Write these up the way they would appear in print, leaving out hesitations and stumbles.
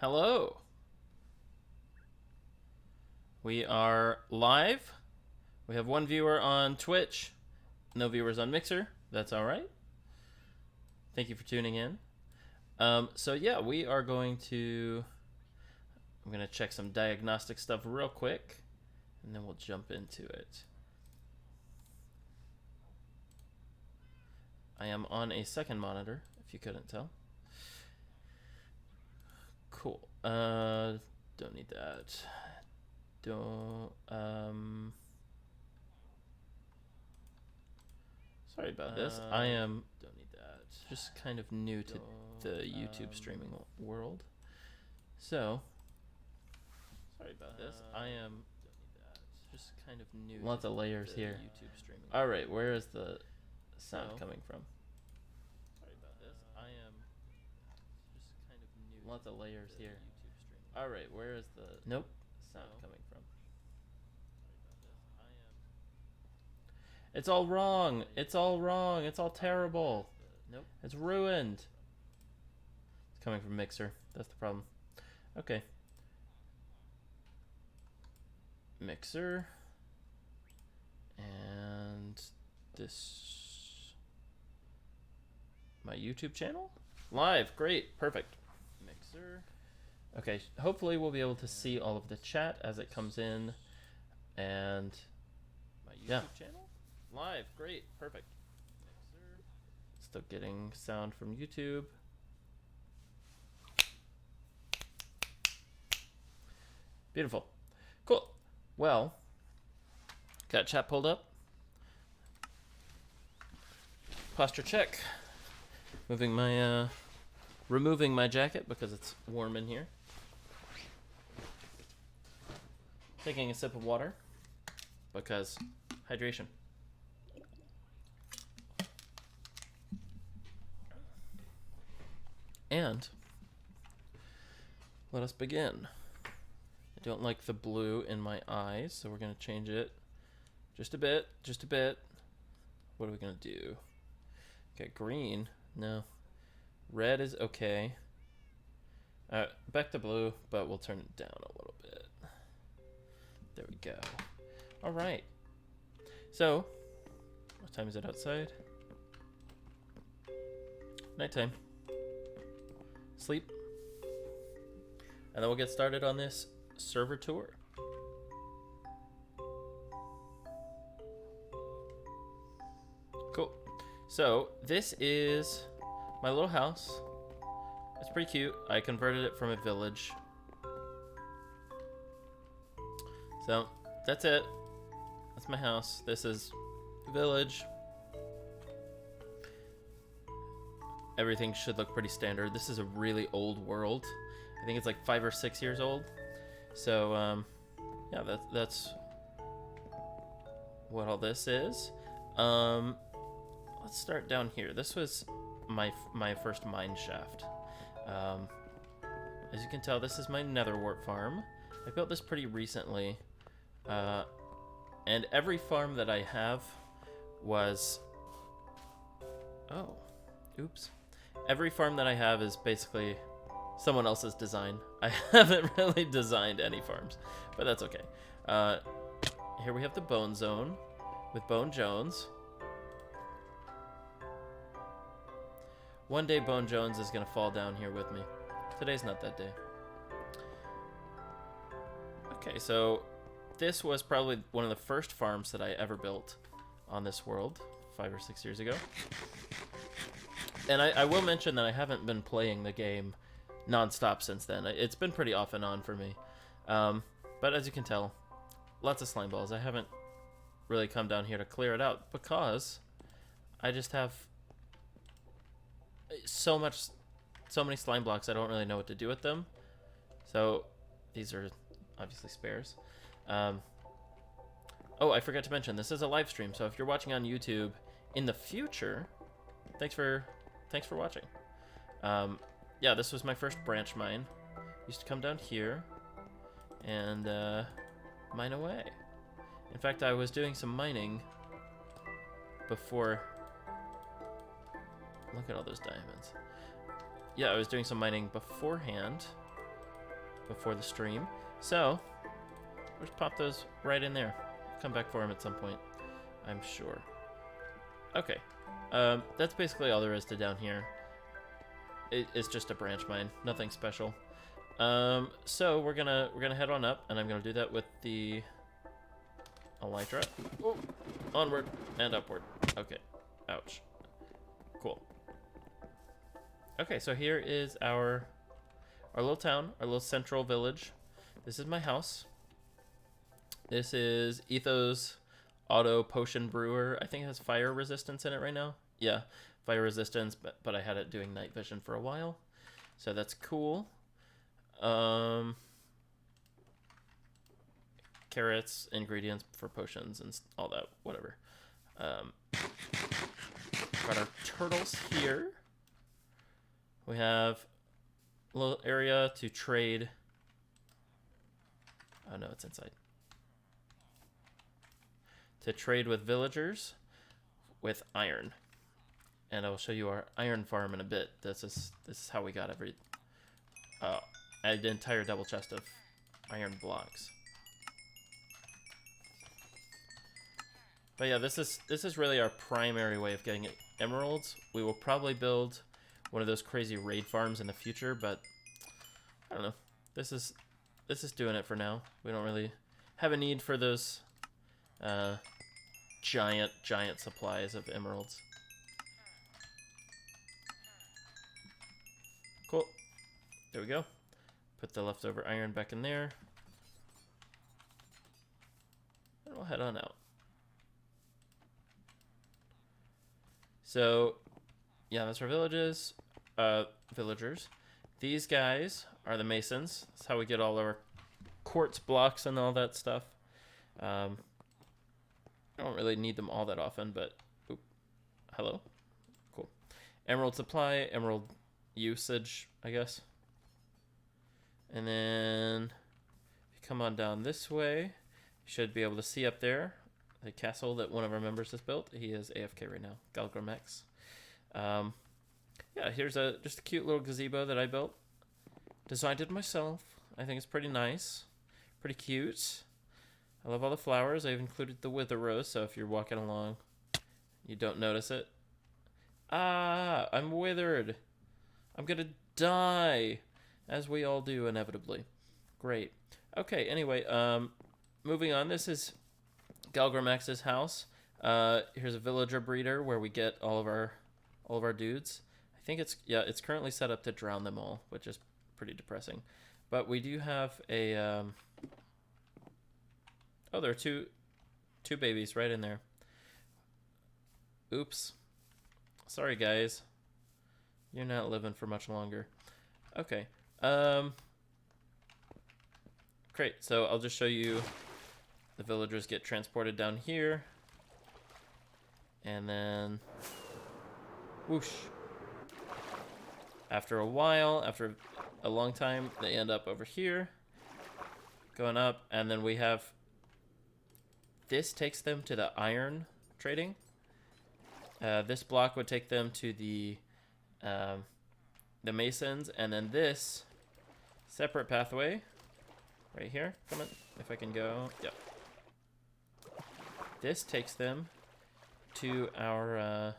Hello. We are live. We have one viewer on Twitch, no viewers on Mixer. That's all right. Thank you for tuning in. So yeah, we are going to... I'm going to check some diagnostic stuff real quick, and then we'll jump into it. I am on a second monitor, if you couldn't tell. Cool. Don't need that. Sorry about this. I am don't need that. Just kind of new to the YouTube streaming world. So, sorry about this. I am don't need that. Just kind of new. Lots of layers here. YouTube streaming. All right, where is the sound coming from? Sorry about this. I am just kind of new. Lots of layers here. YouTube streaming. All right, where is the sound coming from? It's all wrong. It's all wrong. It's all terrible. Nope. It's ruined. It's coming from Mixer. That's the problem. Okay. Mixer. And this. My YouTube channel? Live. Great. Perfect. Mixer. Okay. Hopefully we'll be able to see all of the chat as it comes in. And my YouTube channel? Live, great, perfect. Still getting sound from YouTube. Beautiful. Cool. Well, got chat pulled up. Posture check. Removing my jacket because it's warm in here. Taking a sip of water because hydration. And let us begin. I don't like the blue in my eyes, so we're going to change it just a bit, just a bit. What are we going to do? Okay, green. No. Red is okay. Back to blue, but we'll turn it down a little bit. There we go. All right. So, what time is it outside? Nighttime. Sleep, and then we'll get started on this server tour. Cool. So this is my little house. It's pretty cute. I converted it from a village. So that's it. That's my house. This is the village. Everything should look pretty standard. This is a really old world. I think it's like 5 or 6 years old. So, yeah, that's what all this is. Let's start down here. This was my first mine shaft. As you can tell, this is my nether wart farm. I built this pretty recently. And every farm that I have was... Oh, oops. Every farm that I have is basically someone else's design. I haven't really designed any farms, but that's okay. Here we have the Bone Zone with Bone Jones. One day Bone Jones is going to fall down here with me. Today's not that day. Okay, so this was probably one of the first farms that I ever built on this world 5 or 6 years ago. And I will mention that I haven't been playing the game non-stop since then. It's been pretty off and on for me. But as you can tell, lots of slime balls. I haven't really come down here to clear it out because I just have so many slime blocks I don't really know what to do with them. So these are obviously spares. Oh, I forgot to mention, this is a live stream, so if you're watching on YouTube in the future, thanks for watching. Yeah, this was my first branch mine. Used to come down here and mine away. In fact, I was doing some mining before. Look at all those diamonds. Yeah, I was doing some mining beforehand before the stream. So, we'll just pop those right in there. Come back for them at some point, I'm sure. Okay, that's basically all there is to down here. It's just a branch mine, nothing special. So we're gonna head on up, and I'm gonna do that with the elytra. Ooh. Onward and upward. Okay. Ouch. Cool. Okay, so here is our little town, our little central village. This is my house. This is Etho's Auto Potion Brewer. I think it has fire resistance in it right now. Yeah, fire resistance, but I had it doing night vision for a while. So that's cool. Carrots, ingredients for potions, and all that, whatever. Got our turtles here. We have a little area to trade. Oh no, it's inside. To trade with villagers with iron. And I will show you our iron farm in a bit. This is how we got an entire double chest of iron blocks. But yeah, this is really our primary way of getting emeralds. We will probably build one of those crazy raid farms in the future, but I don't know. This is doing it for now. We don't really have a need for those giant supplies of emeralds. Cool. There we go. Put the leftover iron back in there. And we'll head on out. So, yeah, that's our villagers. These guys are the masons. That's how we get all our quartz blocks and all that stuff. I don't really need them all that often, but hello. Cool. Emerald supply, emerald usage, I guess. And then if you come on down this way, you should be able to see up there the castle that one of our members has built. He is AFK right now, Galgramex. Yeah, here's just a cute little gazebo that I built. Designed it myself. I think it's pretty nice. Pretty cute. I love all the flowers. I've included the wither rose, so if you're walking along, you don't notice it. Ah, I'm withered. I'm gonna die, as we all do inevitably. Great. Okay, anyway, moving on. This is Galgramex's house. Here's a villager breeder where we get all of our dudes. I think it's currently set up to drown them all, which is pretty depressing. But we do have a oh, there are two babies right in there. Oops. Sorry, guys. You're not living for much longer. Okay. Great. So I'll just show you the villagers get transported down here. And then whoosh. After a while, after a long time, they end up over here. Going up, and then we have this takes them to the iron trading. This block would take them to the masons, and then this separate pathway right here. Come on, if I can go. Yep. This takes them to our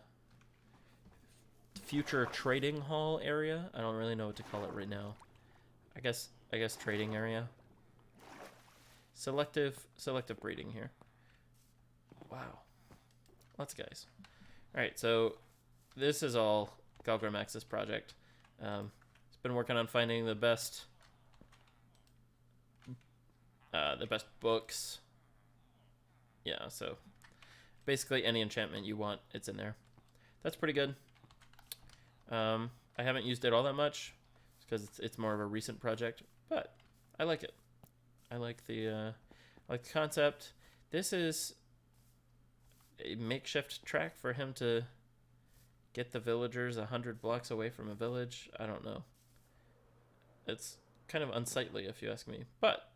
future trading hall area. I don't really know what to call it right now. I guess trading area. Selective breeding here. Wow. Lots of guys. All right, so this is all Galgramex's project. He's been working on finding the best books. Yeah, so basically any enchantment you want, it's in there. That's pretty good. I haven't used it all that much because it's more of a recent project, but I like it. I like the concept. This is a makeshift track for him to get the villagers 100 blocks away from a village. I don't know. It's kind of unsightly if you ask me, but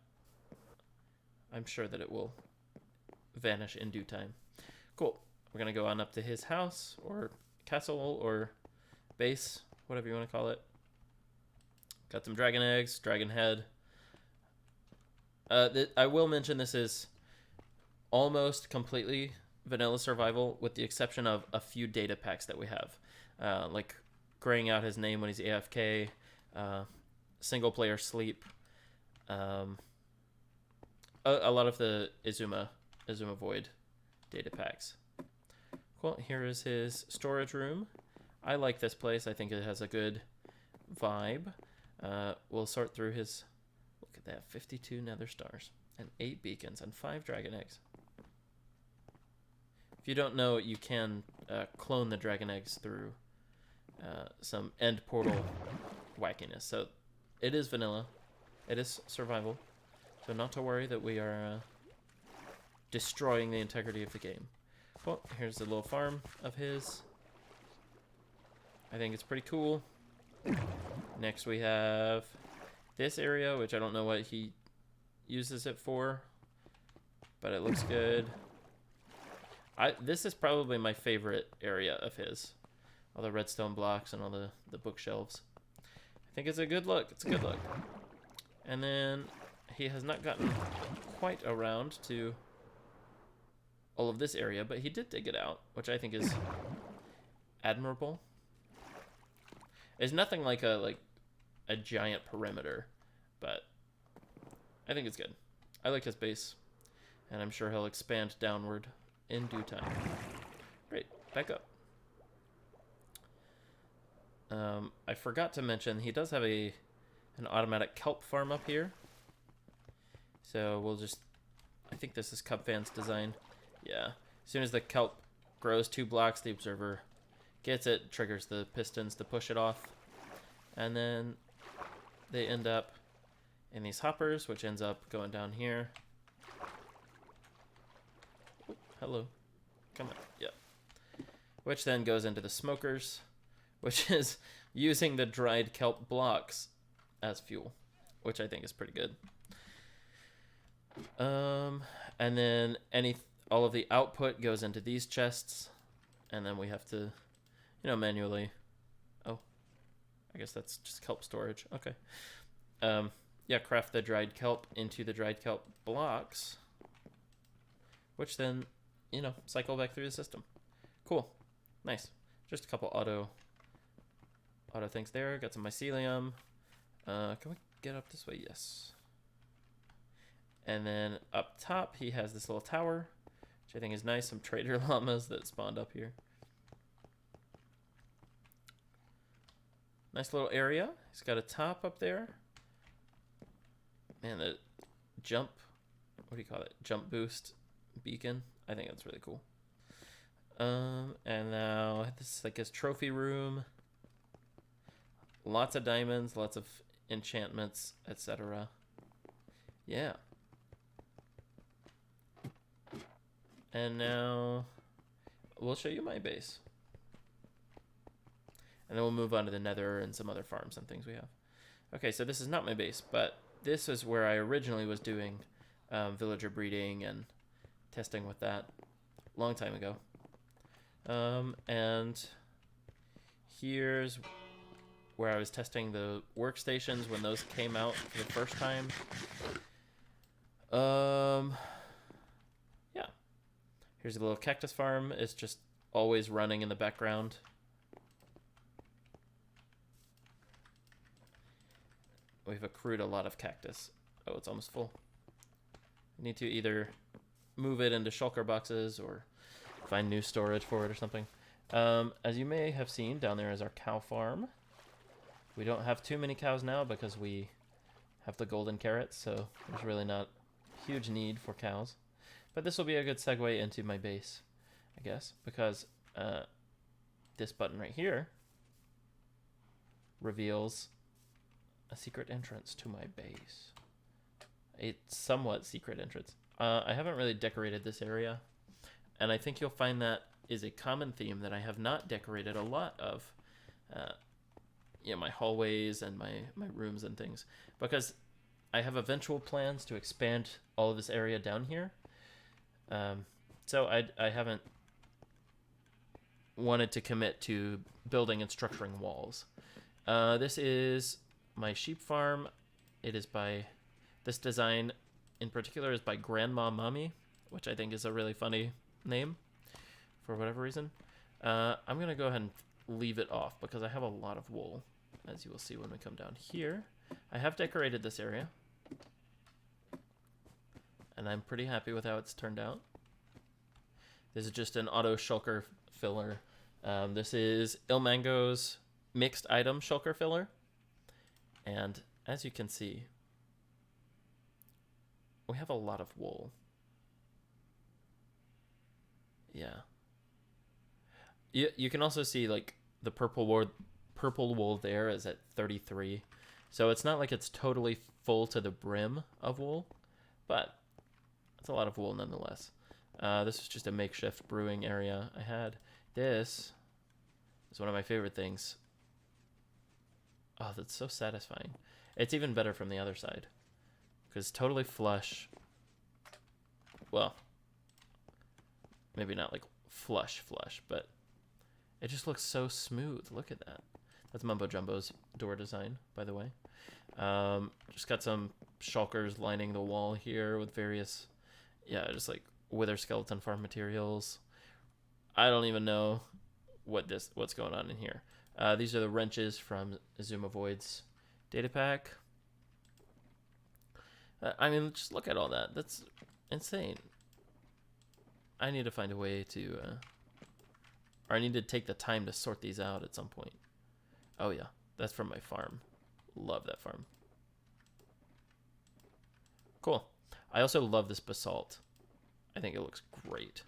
I'm sure that it will vanish in due time. Cool. We're going to go on up to his house or castle or base, whatever you want to call it. Got some dragon eggs, dragon head. I will mention this is almost completely vanilla survival, with the exception of a few data packs that we have, like graying out his name when he's AFK, single player sleep, a lot of the Izuma Void data packs. Cool. Here is his storage room. I like this place. I think it has a good vibe. We'll sort through his. Look at that, 52 nether stars and 8 beacons and 5 dragon eggs. If you don't know, you can clone the dragon eggs through some end portal wackiness. So it is vanilla. It is survival. So not to worry that we are destroying the integrity of the game. Well, here's a little farm of his. I think it's pretty cool. Next we have this area, which I don't know what he uses it for, but it looks good. This is probably my favorite area of his. All the redstone blocks and all the bookshelves. I think it's a good look. It's a good look. And then he has not gotten quite around to all of this area, but he did dig it out, which I think is admirable. It's nothing like a giant perimeter, but I think it's good. I like his base, and I'm sure he'll expand downward in due time. Great, back up. I forgot to mention he does have an automatic kelp farm up here. So we'll just, I think this is Cubfan's design. Yeah, as soon as the kelp grows 2 blocks, the observer gets it, triggers the pistons to push it off, and then they end up in these hoppers, which ends up going down here. Oh, hello, come on, yep. Which then goes into the smokers, which is using the dried kelp blocks as fuel, which I think is pretty good. And then all of the output goes into these chests, and then we have to, manually. Oh, I guess that's just kelp storage. Okay. Yeah, craft the dried kelp into the dried kelp blocks, which then, cycle back through the system. Cool, nice. Just a couple auto things there. Got some mycelium. Can we get up this way? Yes. And then up top, he has this little tower, which I think is nice. Some trader llamas that spawned up here. Nice little area. He's got a top up there. Man, the jump, what do you call it? Jump boost beacon. I think that's really cool. And now this is like his trophy room. Lots of diamonds, lots of enchantments, etc. Yeah. And now we'll show you my base. And then we'll move on to the nether and some other farms and things we have. Okay, so this is not my base, but this is where I originally was doing villager breeding and testing with that a long time ago. And here's where I was testing the workstations when those came out for the first time. Yeah. Here's a little cactus farm. It's just always running in the background. We've accrued a lot of cactus. Oh, it's almost full. We need to either move it into shulker boxes or find new storage for it or something. As you may have seen, down there is our cow farm. We don't have too many cows now because we have the golden carrots, so there's really not huge need for cows. But this will be a good segue into my base, I guess, because this button right here reveals a secret entrance to my base. A somewhat secret entrance. I haven't really decorated this area, and I think you'll find that is a common theme that I have not decorated a lot of my hallways and my rooms and things, because I have eventual plans to expand all of this area down here. So I haven't wanted to commit to building and structuring walls. This is my sheep farm. It is by this design in particular is by Grandma Mommy, which I think is a really funny name for whatever reason. I'm going to go ahead and leave it off because I have a lot of wool, as you will see when we come down here. I have decorated this area, and I'm pretty happy with how it's turned out. This is just an auto shulker filler. This is Ilmango's mixed item shulker filler. And as you can see, we have a lot of wool. Yeah. You can also see like the purple wool there is at 33. So it's not like it's totally full to the brim of wool, but it's a lot of wool nonetheless. This is just a makeshift brewing area I had. This is one of my favorite things. Oh, that's so satisfying. It's even better from the other side because it's totally flush. Well, maybe not like flush, but it just looks so smooth. Look at that. That's Mumbo Jumbo's door design, by the way. Just got some shulkers lining the wall here with various, just like Wither Skeleton Farm materials. I don't even know what's going on in here. These are the wrenches from Zuma Void's data pack. I mean, just look at all that. That's insane. I need to find a way to, or I need to take the time to sort these out at some point. Oh yeah, that's from my farm. Love that farm. Cool. I also love this basalt. I think it looks great.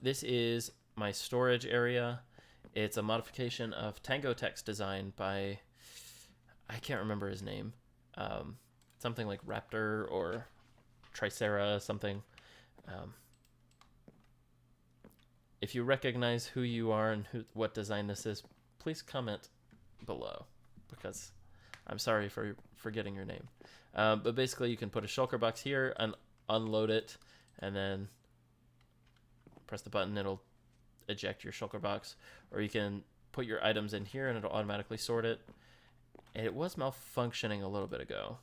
This is my storage area. It's a modification of Tango Tech's design by, I can't remember his name. Something like Raptor or Tricera, something. If you recognize who you are and what design this is, please comment below because I'm sorry for forgetting your name. But basically you can put a shulker box here and unload it and then press the button, it'll eject your shulker box, or you can put your items in here and it'll automatically sort it. And it was malfunctioning a little bit ago.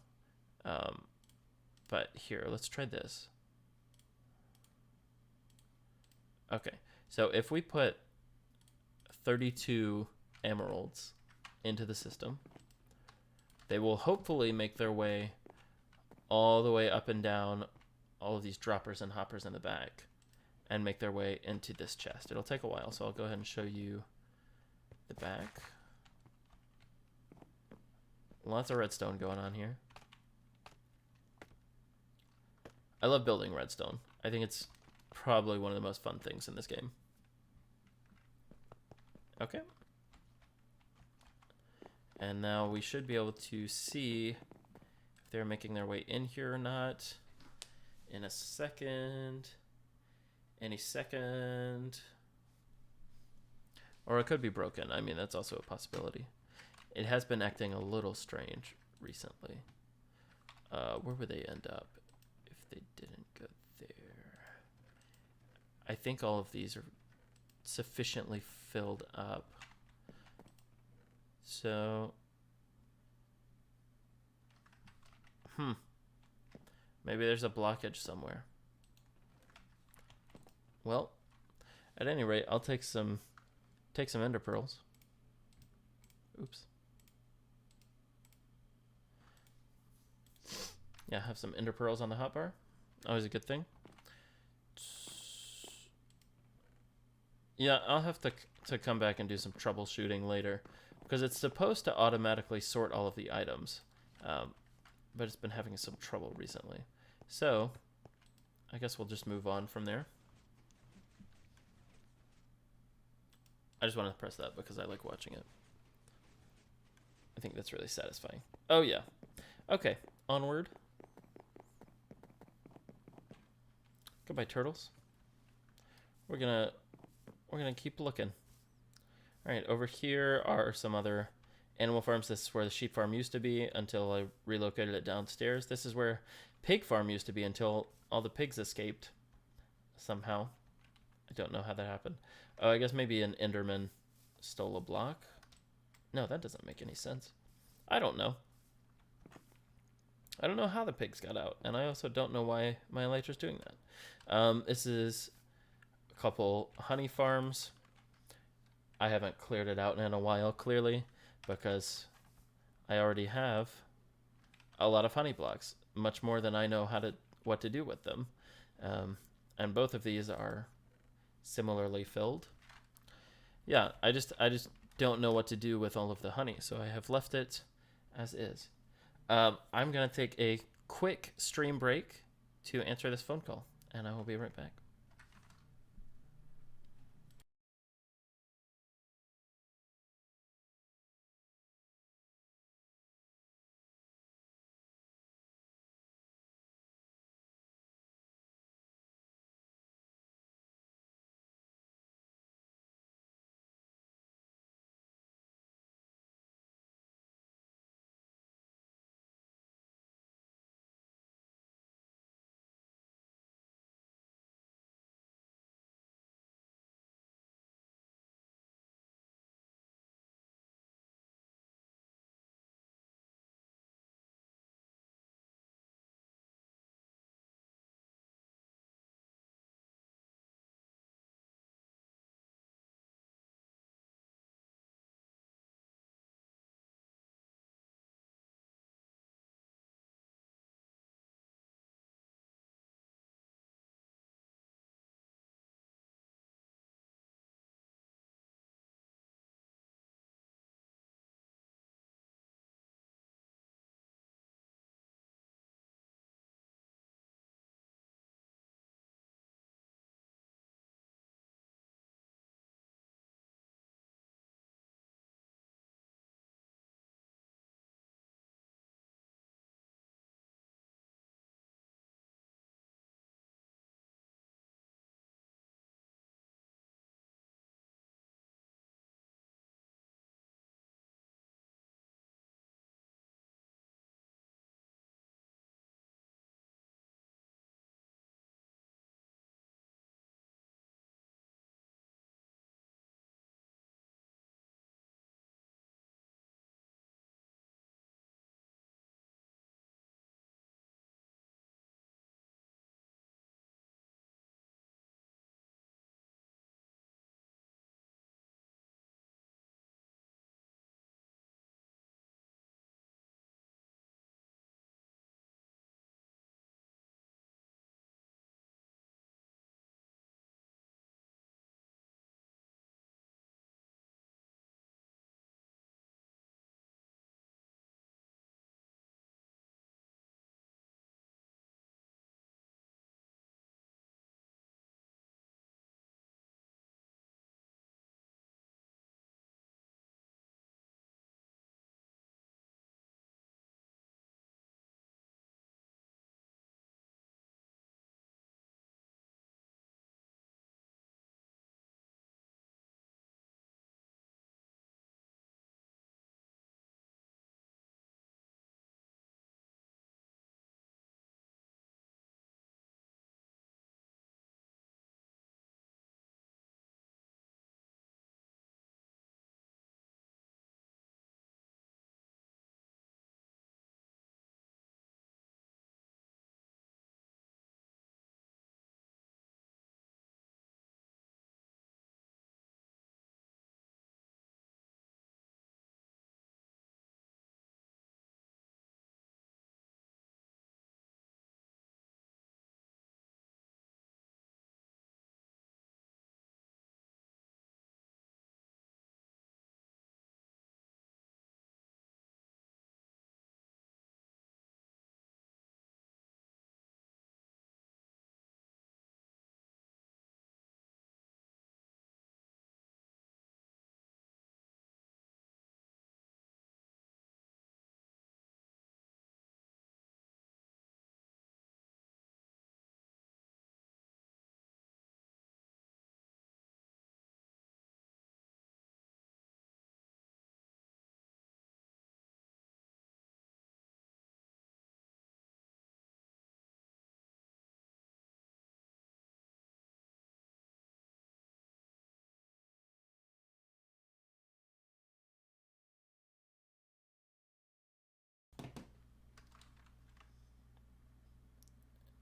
But here, let's try this. Okay, so if we put 32 emeralds into the system, they will hopefully make their way all the way up and down all of these droppers and hoppers in the back and make their way into this chest. It'll take a while, so I'll go ahead and show you the back. Lots of redstone going on here. I love building redstone. I think it's probably one of the most fun things in this game. Okay. And now we should be able to see if they're making their way in here or not in a second. Any second. Or it could be broken. I mean, that's also a possibility. It has been acting a little strange recently. Where would they end up if they didn't go there? I think all of these are sufficiently filled up. So, maybe there's a blockage somewhere. Well, at any rate, I'll take some ender pearls. Oops. Yeah, have some ender pearls on the hotbar. Always a good thing. Yeah, I'll have to come back and do some troubleshooting later because it's supposed to automatically sort all of the items, but it's been having some trouble recently. So, I guess we'll just move on from there. I just want to press that because I like watching it. I think that's really satisfying. Oh yeah. Okay, onward. Goodbye, turtles. We're gonna keep looking. All right, over here are some other animal farms. This is where the sheep farm used to be until I relocated it downstairs. This is where pig farm used to be until all the pigs escaped somehow. I don't know how that happened. Oh, I guess maybe an Enderman stole a block. No, that doesn't make any sense. I don't know. I don't know how the pigs got out, and I also don't know why my elytra's doing that. This is a couple honey farms. I haven't cleared it out in a while, clearly, because I already have a lot of honey blocks, much more than I know what to do with them. And both of these are similarly filled. Yeah, I just don't know what to do with all of the honey, so I have left it as is. I'm gonna take a quick stream break to answer this phone call, and I will be right back.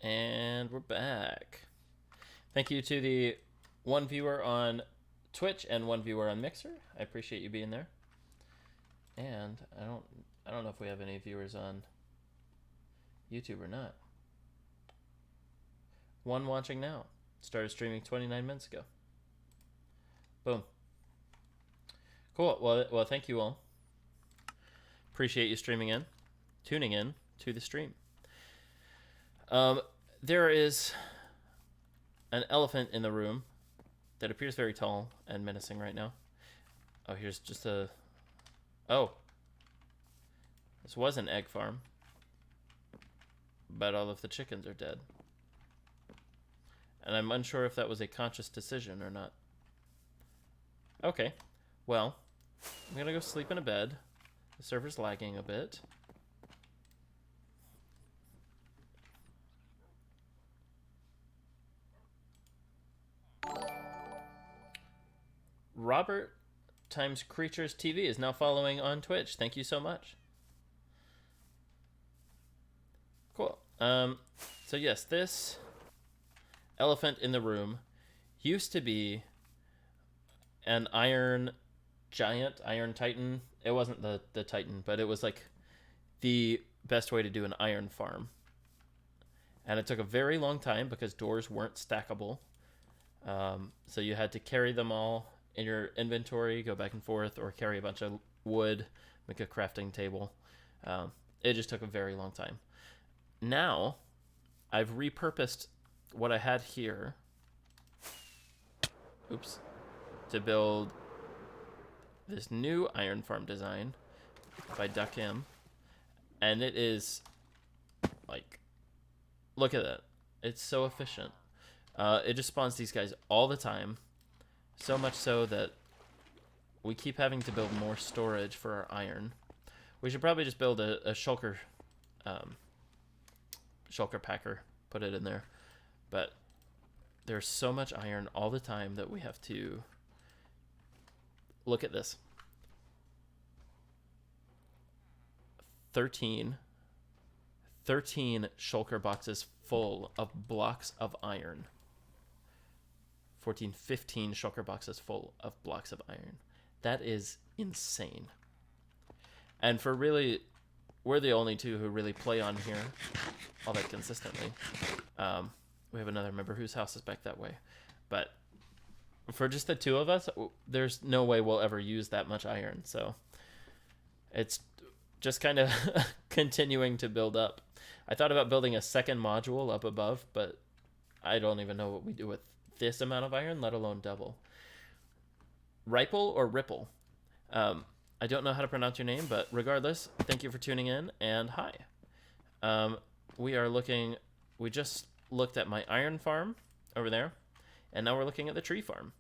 And we're back. Thank you to the one viewer on Twitch and one viewer on Mixer. I appreciate you being there. And I don't know if we have any viewers on YouTube or not. One watching now. Started streaming 29 minutes ago. Boom. Cool. Well, thank you all. Appreciate you tuning in to the stream. There is an elephant in the room that appears very tall and menacing right now. Oh, here's just a... Oh. This was an egg farm. But all of the chickens are dead. And I'm unsure if that was a conscious decision or not. Okay. Well, I'm gonna go sleep in a bed. The server's lagging a bit. Robert times Creatures TV is now following on Twitch. Thank you so much. Cool. So yes, this elephant in the room used to be an iron giant, iron titan. It wasn't the titan, but it was like the best way to do an iron farm. And it took a very long time because doors weren't stackable. So you had to carry them all in your inventory, go back and forth, or carry a bunch of wood, make a crafting table. It just took a very long time. Now, I've repurposed what I had here, to build this new iron farm design by Duck Him. And it is, like, look at that. It's so efficient. It just spawns these guys all the time. So much so that we keep having to build more storage for our iron. We should probably just build a shulker, shulker packer, put it in there. But there's so much iron all the time that we have to look at this. 13 shulker boxes full of blocks of iron. 15 shulker boxes full of blocks of iron. That is insane. And for really, we're the only two who really play on here all that consistently. We have another member whose house is back that way. But for just the two of us, there's no way we'll ever use that much iron. So it's just kind of continuing to build up. I thought about building a second module up above, but I don't even know what we do with this amount of iron, let alone double. Ripple or Ripple? I don't know how to pronounce your name, but regardless, thank you for tuning in, and hi. We just looked at my iron farm over there, and now we're looking at the tree farm.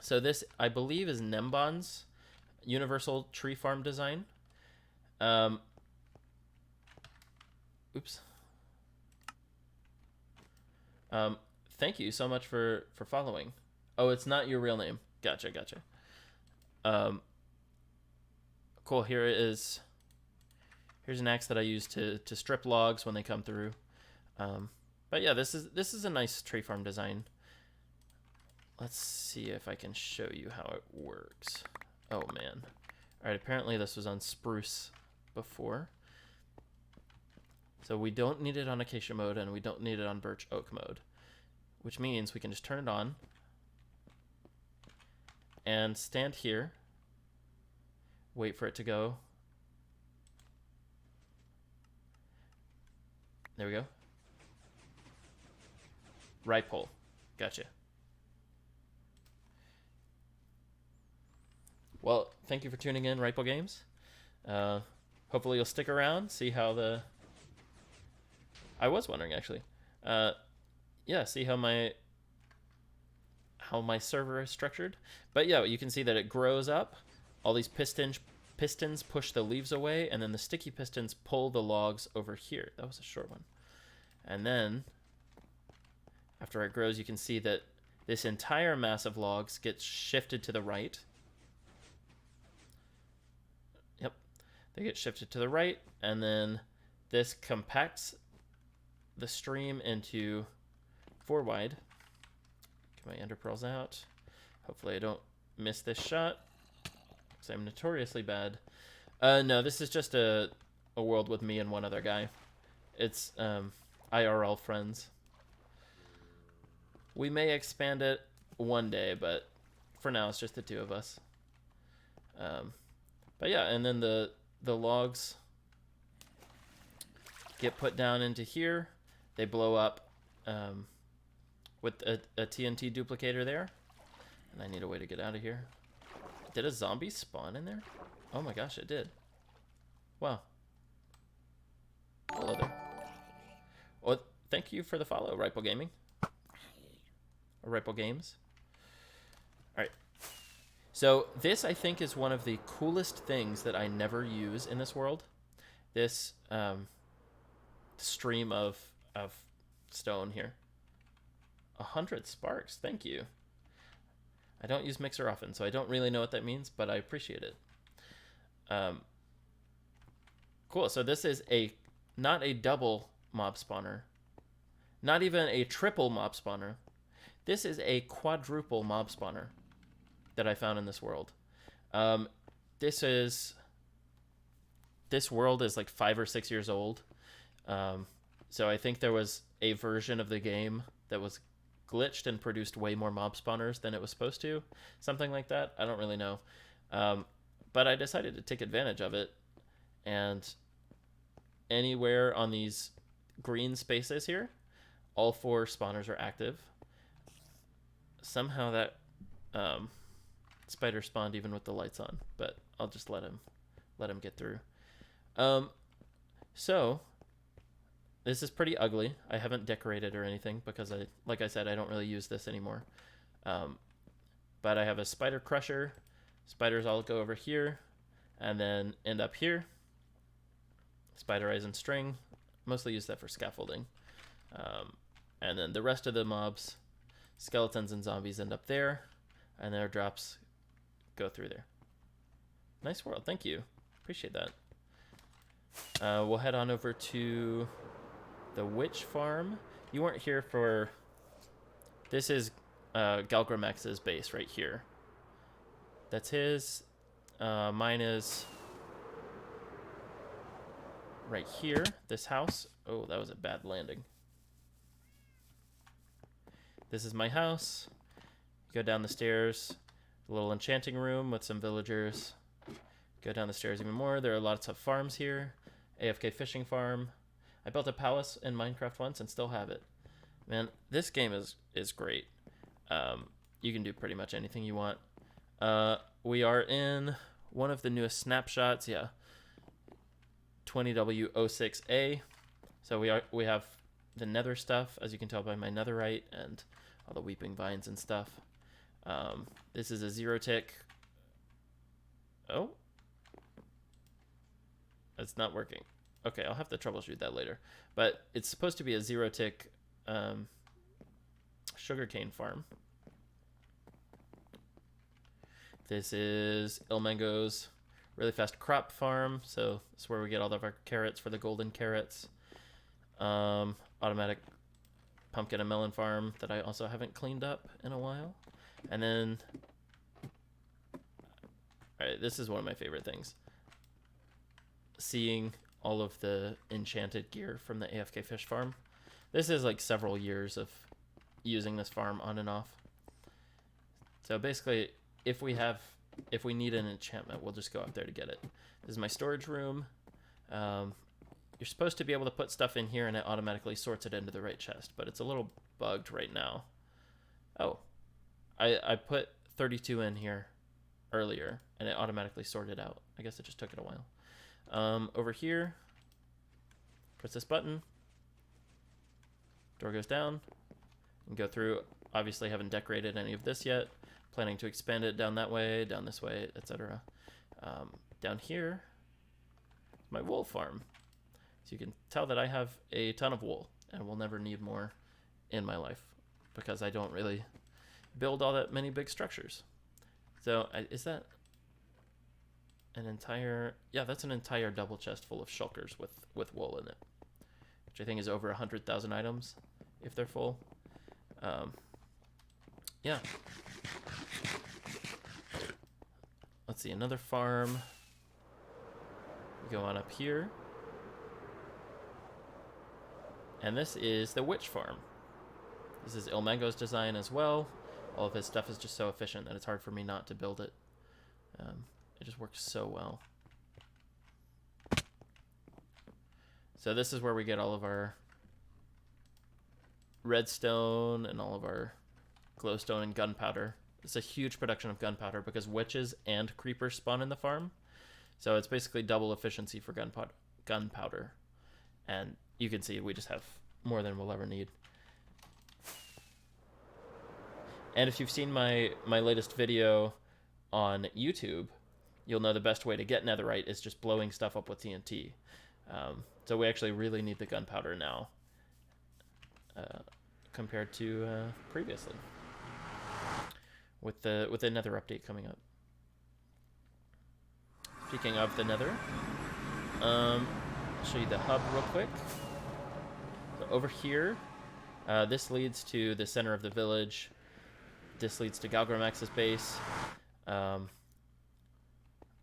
So this, I believe, is Nembon's universal tree farm design. Thank you so much for following. Oh, it's not your real name. Gotcha. Cool. Here's an axe that I use to strip logs when they come through. But yeah, this is a nice tree farm design. Let's see if I can show you how it works. Oh man. All right. Apparently this was on spruce before. So we don't need it on acacia mode, and we don't need it on birch oak mode, which means we can just turn it on and stand here, wait for it to go. There we go. Right pole. Gotcha. Well, thank you for tuning in, Ripple Games. Hopefully you'll stick around, see how the... I was wondering, actually. Yeah, see how my server is structured. But yeah, you can see that it grows up. All these pistons push the leaves away, and then the sticky pistons pull the logs over here. That was a short one. And then, after it grows, you can see that this entire mass of logs gets shifted to the right. Yep. They get shifted to the right, and then this compacts the stream into 4 wide. Get my ender pearls out. Hopefully I don't miss this shot, because I'm notoriously bad. No, this is just a world with me and one other guy. It's IRL friends. We may expand it one day, but for now it's just the 2 of us. But yeah, and then the logs get put down into here. They blow up with a TNT duplicator there. And I need a way to get out of here. Did a zombie spawn in there? Oh my gosh, it did. Wow. Hello there. Well, thank you for the follow, Ripple Gaming. Or Ripple Games. Alright. So this, I think, is one of the coolest things that I never use in this world. This stream of stone here. 100 sparks, thank you. I don't use Mixer often, so I don't really know what that means, but I appreciate it. Cool, so this is not a double mob spawner. Not even a triple mob spawner. This is a quadruple mob spawner that I found in this world. This world is like 5 or 6 years old. So I think there was a version of the game that was glitched and produced way more mob spawners than it was supposed to. Something like that. I don't really know. But I decided to take advantage of it. And anywhere on these green spaces here, all 4 spawners are active. Somehow that spider spawned even with the lights on, but I'll just let him get through. So this is pretty ugly. I haven't decorated or anything because like I said, I don't really use this anymore. But I have a spider crusher. Spiders all go over here and then end up here. Spider eyes and string. Mostly use that for scaffolding. And then the rest of the mobs, skeletons and zombies, end up there, and their drops go through there. Nice world, thank you. Appreciate that. We'll head on over to the witch farm. You weren't here for... This is Galgramex's base right here. That's his. Mine is right here, this house. Oh, that was a bad landing. This is my house. Go down the stairs. A little enchanting room with some villagers. Go down the stairs even more. There are lots of farms here. AFK fishing farm. I built a palace in Minecraft once and still have it. Man, this game is great. You can do pretty much anything you want. We are in one of the newest snapshots. Yeah. 20W06A. So we have the nether stuff, as you can tell by my netherite and all the weeping vines and stuff. This is a 0-tick. Oh. It's not working. Okay, I'll have to troubleshoot that later. But it's supposed to be a 0-tick sugarcane farm. This is Ilmango's really fast crop farm. So that's where we get all of our carrots for the golden carrots. Automatic pumpkin and melon farm that I also haven't cleaned up in a while. And then, all right, this is one of my favorite things. Seeing all of the enchanted gear from the AFK fish farm. This is like several years of using this farm on and off. So basically, if we need an enchantment, we'll just go up there to get it. This is my storage room. You're supposed to be able to put stuff in here and it automatically sorts it into the right chest, but it's a little bugged right now. Oh, I put 32 in here earlier and it automatically sorted out. I guess it just took it a while. Over here, press this button. Door goes down and go through. Obviously haven't decorated any of this yet. Planning to expand it down that way, down this way, etc. Down here, my wool farm. So you can tell that I have a ton of wool and will never need more in my life because I don't really build all that many big structures. So is that an entire... Yeah, that's an entire double chest full of shulkers with wool in it. which I think is over 100,000 items if they're full. Yeah. Let's see, another farm. We go on up here. And this is the witch farm. This is Ilmango's design as well. All of his stuff is just so efficient that it's hard for me not to build it. It just works so well. So this is where we get all of our redstone and all of our glowstone and gunpowder. It's a huge production of gunpowder because witches and creepers spawn in the farm. So it's basically double efficiency for gunpowder. And you can see we just have more than we'll ever need. And if you've seen my latest video on YouTube, you'll know the best way to get netherite is just blowing stuff up with TNT. So we actually really need the gunpowder now compared to previously with the nether update coming up. Speaking of the nether, I'll show you the hub real quick. So over here, this leads to the center of the village. This leads to Galgramax's base.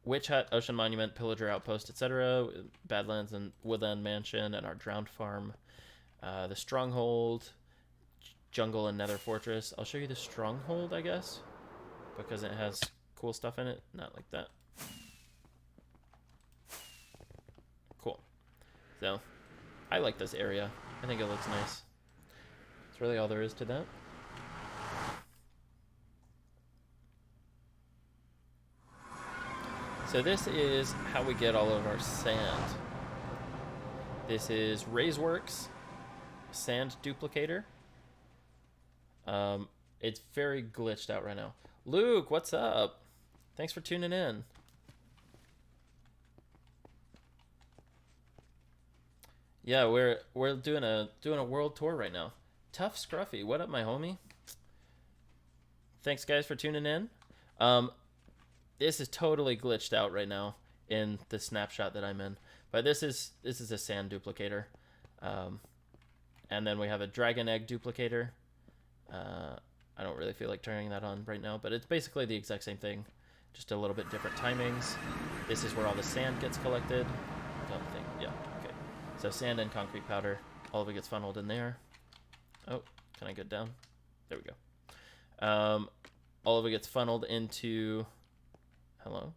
Witch Hut, Ocean Monument, Pillager Outpost, etc. Badlands and Woodland Mansion, and our Drowned Farm. The Stronghold, Jungle and Nether Fortress. I'll show you the Stronghold, I guess, because it has cool stuff in it. Not like that. Cool. So, I like this area. I think it looks nice. That's really all there is to that. So this is how we get all of our sand. This is Raiseworks sand duplicator. It's very glitched out right now. Luke, what's up? Thanks for tuning in. Yeah, we're doing a world tour right now. Tough Scruffy, what up, my homie? Thanks, guys, for tuning in. This is totally glitched out right now in the snapshot that I'm in, but this is a sand duplicator, and then we have a dragon egg duplicator. I don't really feel like turning that on right now, but it's basically the exact same thing, just a little bit different timings. This is where all the sand gets collected. Don't think, yeah, okay. So sand and concrete powder, all of it gets funneled in there. Oh, can I get down? There we go. All of it gets funneled into. Hello?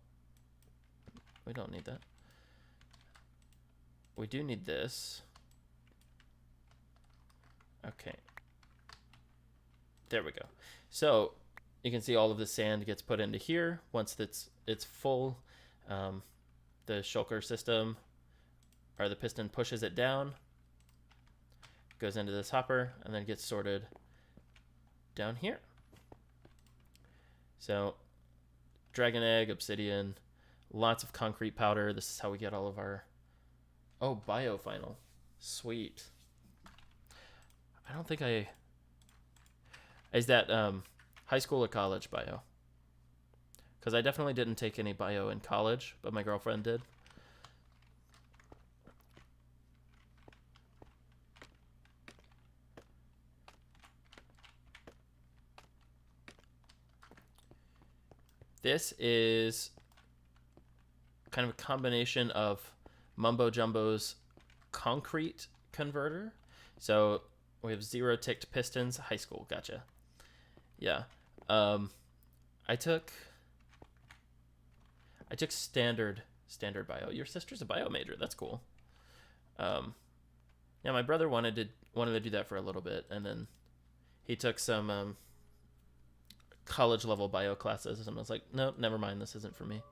We don't need that. We do need this. Okay. There we go. So you can see all of the sand gets put into here. Once it's full, the shulker system or the piston pushes it down, goes into this hopper, and then gets sorted down here. So dragon egg, obsidian, lots of concrete powder. This is how we get all of our... Oh, bio final. Sweet. I don't think I... Is that high school or college bio? Because I definitely didn't take any bio in college, but my girlfriend did. This is kind of a combination of Mumbo Jumbo's concrete converter. So we have zero ticked pistons. High school, gotcha. Yeah. I took standard bio. Your sister's a bio major. That's cool. Yeah, my brother wanted to do that for a little bit, and then he took some college level bio classes, and I was like, no, never mind, this isn't for me.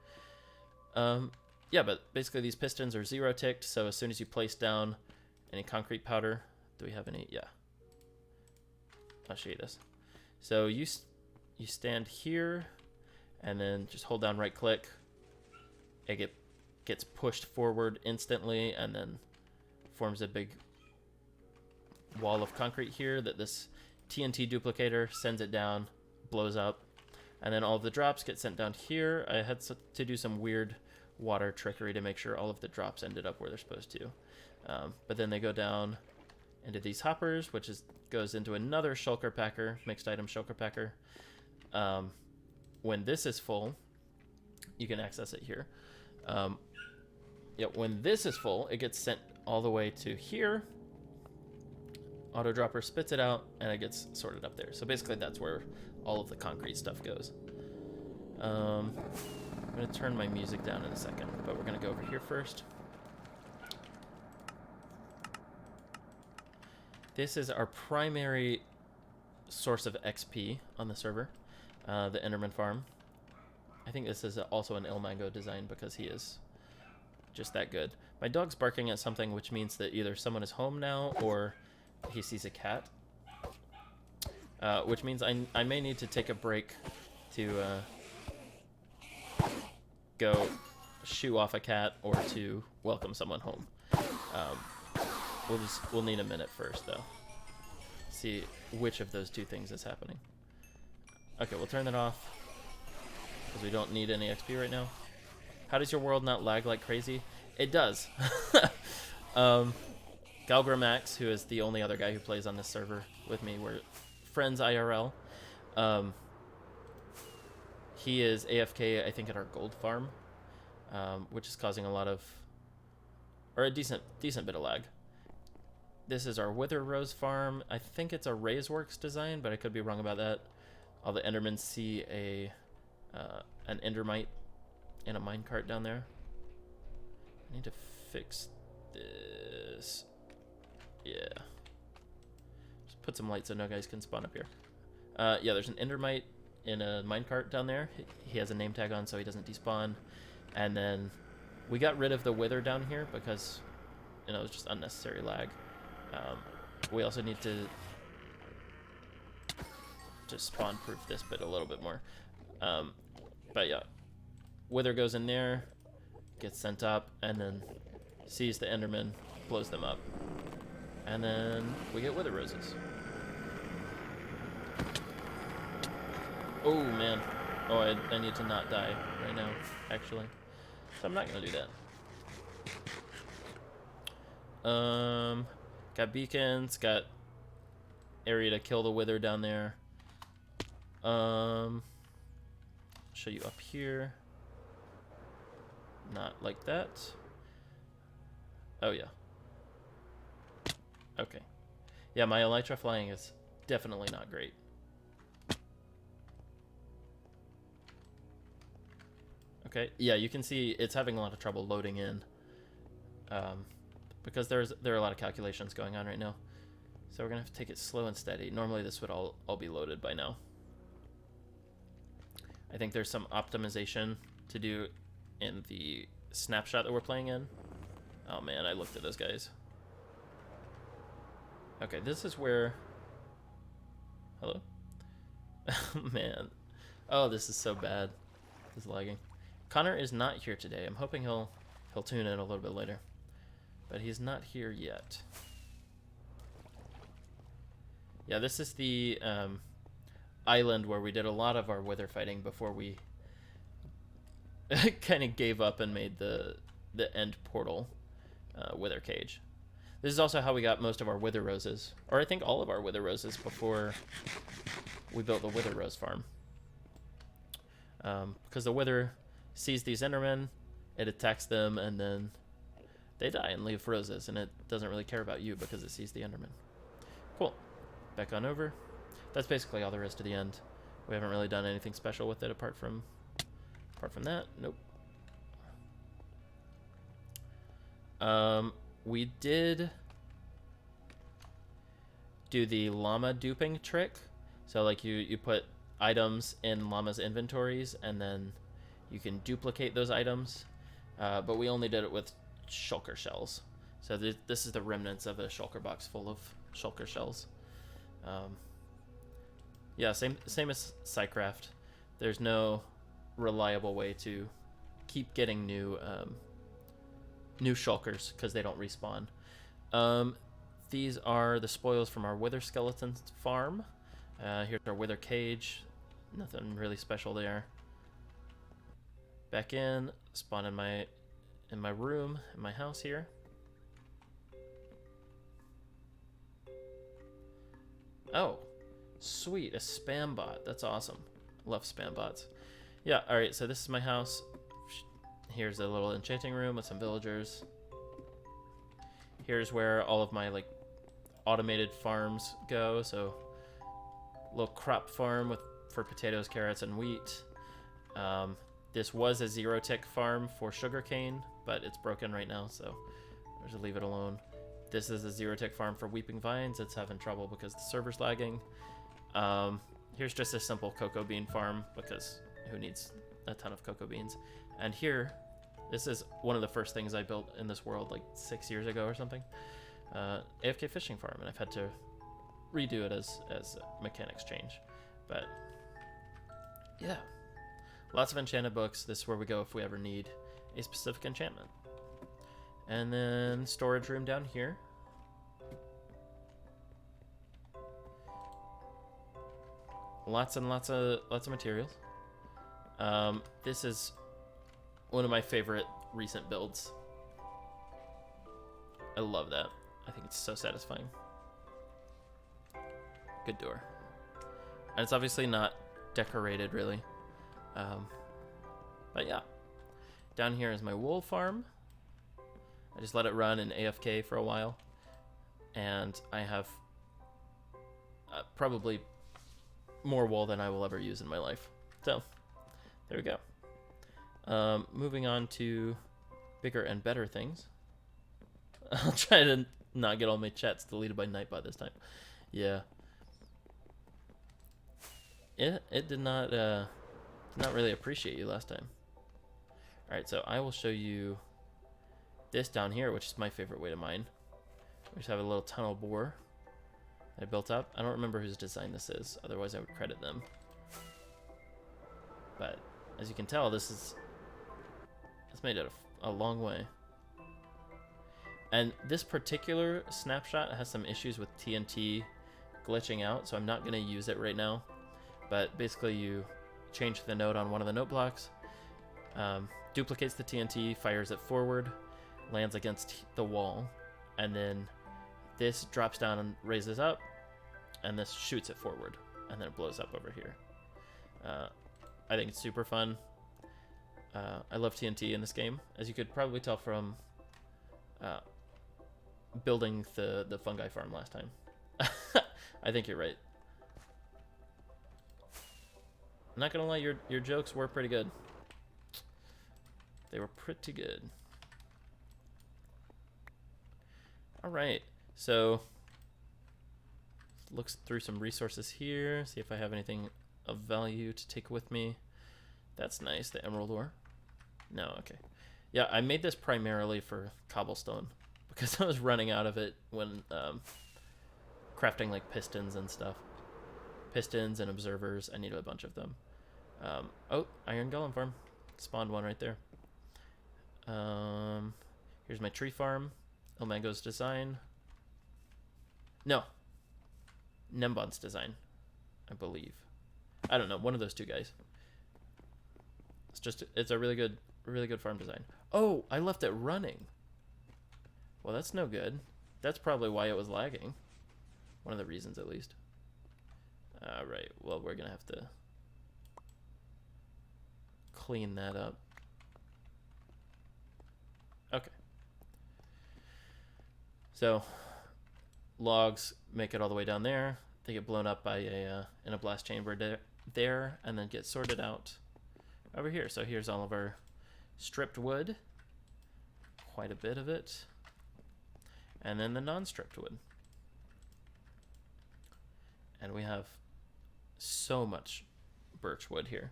Yeah, but basically these pistons are zero ticked, so as soon as you place down any concrete powder, do we have any? Yeah. I'll show you this. So you stand here, and then just hold down right click. It gets pushed forward instantly, and then forms a big wall of concrete here that this TNT duplicator sends it down, blows up, and then all of the drops get sent down here. I had to do some weird water trickery to make sure all of the drops ended up where they're supposed to. But then they go down into these hoppers, which goes into another shulker packer, mixed item shulker packer. When this is full, you can access it here. When this is full, it gets sent all the way to here. Auto dropper spits it out, and it gets sorted up there. So basically, that's where all of the concrete stuff goes. I'm going to turn my music down in a second, but we're going to go over here first. This is our primary source of XP on the server, the Enderman farm. I think this is also an El Mango design because he is just that good. My dog's barking at something, which means that either someone is home now or he sees a cat, which means I may need to take a break to go shoo off a cat or to welcome someone home. We'll need a minute first, though. See which of those two things is happening. Okay, we'll turn that off because we don't need any XP right now. How does your world not lag like crazy? It does. Galgramax, who is the only other guy who plays on this server with me, we're friends IRL. He is AFK, I think, at our gold farm, which is causing a lot of, or a decent bit of lag. This is our Wither Rose farm. I think it's a Razeworks design, but I could be wrong about that. All the Endermen see an Endermite in a minecart down there. I need to fix this. Yeah. Just put some light so no guys can spawn up here. Yeah, there's an Endermite in a minecart down there. He has a name tag on so he doesn't despawn. And then we got rid of the Wither down here because, you know, it was just unnecessary lag. We also need to spawn proof this bit a little bit more. But yeah, Wither goes in there, gets sent up, and then sees the Enderman, blows them up. And then we get Wither Roses. Oh man. Oh, I need to not die right now, actually. So I'm not gonna do that. Got beacons, got area to kill the Wither down there. Show you up here. Not like that. Oh yeah. Okay. Yeah, my elytra flying is definitely not great. Okay, yeah, you can see it's having a lot of trouble loading in. Because there are a lot of calculations going on right now. So we're gonna have to take it slow and steady. Normally this would all be loaded by now. I think there's some optimization to do in the snapshot that we're playing in. Oh man, I looked at those guys. Okay, this is where... Hello? Man. Oh, this is so bad. This is lagging. Connor is not here today. I'm hoping he'll tune in a little bit later. But he's not here yet. Yeah, this is the island where we did a lot of our Wither fighting before we kind of gave up and made the end portal Wither cage. This is also how we got most of our Wither Roses, or I think all of our Wither Roses before we built the Wither Rose farm. Because the Wither sees these Endermen, it attacks them, and then they die and leave roses, and it doesn't really care about you because it sees the Enderman. Cool. Back on over. That's basically all there is to the end. We haven't really done anything special with it apart from that. Nope. We did do the llama duping trick. So like you put items in llama's inventories and then you can duplicate those items. But we only did it with shulker shells. So this is the remnants of a shulker box full of shulker shells. Yeah, same as Psycraft. There's no reliable way to keep getting new shulkers because they don't respawn. These are the spoils from our Wither skeleton farm. Here's our Wither cage. Nothing really special there. Back in, spawn in my room, in my house here. Oh, sweet, a spam bot. That's awesome. Love spam bots. Yeah, alright, so this is my house. Here's a little enchanting room with some villagers. Here's where all of my like automated farms go. So little crop farm for potatoes, carrots, and wheat. This was a zero-tick farm for sugarcane, but it's broken right now, so I'll just leave it alone. This is a zero-tick farm for weeping vines. It's having trouble because the server's lagging. Here's just a simple cocoa bean farm because who needs a ton of cocoa beans? And here, this is one of the first things I built in this world like 6 years ago or something. AFK fishing farm, and I've had to redo it as mechanics change. But yeah, lots of enchanted books. This is where we go if we ever need a specific enchantment. And then storage room down here. Lots and lots of materials. This is one of my favorite recent builds. I love that. I think it's so satisfying. Good door. And it's obviously not decorated really. But yeah. Down here is my wool farm. I just let it run in AFK for a while. And I have probably more wool than I will ever use in my life. So, there we go. Moving on to bigger and better things. I'll try to not get all my chats deleted by Nightbot this time. Yeah. It did not really appreciate you last time. Alright, so I will show you this down here, which is my favorite way to mine. We just have a little tunnel bore that I built up. I don't remember whose design this is, otherwise I would credit them. But as you can tell, it's made it a long way. And this particular snapshot has some issues with TNT glitching out, so I'm not going to use it right now. But basically you change the node on one of the note blocks, duplicates the TNT, fires it forward, lands against the wall, and then this drops down and raises up, and this shoots it forward, and then it blows up over here. I think it's super fun. I love TNT in this game, as you could probably tell from building the fungi farm last time. I think you're right. I'm not gonna lie, your jokes were pretty good. They were pretty good. Alright, so looks through some resources here, see if I have anything of value to take with me. That's nice, the emerald ore. No, okay. Yeah, I made this primarily for cobblestone because I was running out of it when crafting like pistons and stuff. Pistons and observers, I needed a bunch of them. Oh, iron golem farm. Spawned one right there. Here's my tree farm. Elmango's design. No. Nembon's design, I believe. I don't know, one of those two guys. It's a really good farm design. Oh, I left it running. Well, that's no good. That's probably why it was lagging. One of the reasons, at least. Alright, well, we're gonna have to clean that up. Okay. So, logs make it all the way down there. They get blown up by in a blast chamber there, and then get sorted out over here. So here's all of our stripped wood. Quite a bit of it. And then the non-stripped wood. And we have so much birch wood here.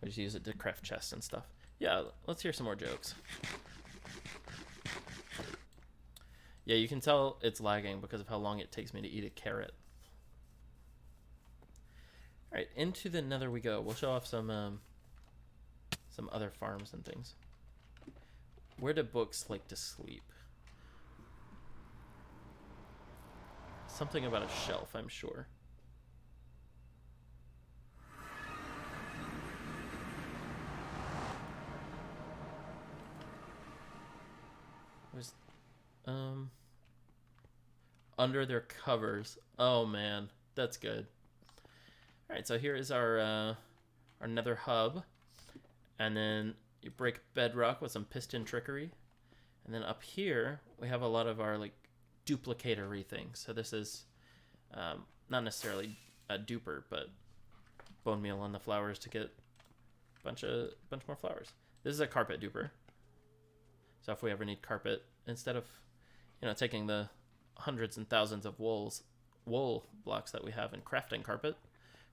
We just use it to craft chests and stuff. Yeah, let's hear some more jokes. Yeah, you can tell it's lagging because of how long it takes me to eat a carrot. Alright, into the nether we go. We'll show off some other farms and things. Where do books like to sleep? Something about a shelf, I'm sure. Under their covers. Oh man, That's good. All right, so here is our nether hub, and then you break bedrock with some piston trickery, and then up here we have a lot of our like duplicatory things. So this is not necessarily a duper, but bone meal on the flowers to get a bunch more flowers. This is a carpet duper. So if we ever need carpet, instead of taking the hundreds and thousands of wool blocks that we have in crafting carpet,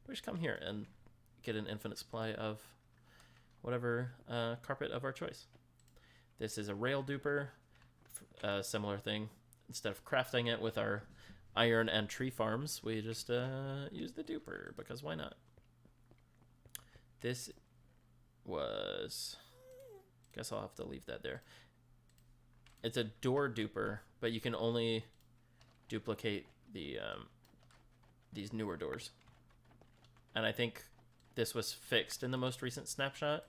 we just come here and get an infinite supply of whatever carpet of our choice. This is a rail duper, similar thing. Instead of crafting it with our iron and tree farms, we just use the duper, because why not? This was... guess I'll have to leave that there. It's a door duper, but you can only duplicate the these newer doors. And I think this was fixed in the most recent snapshot.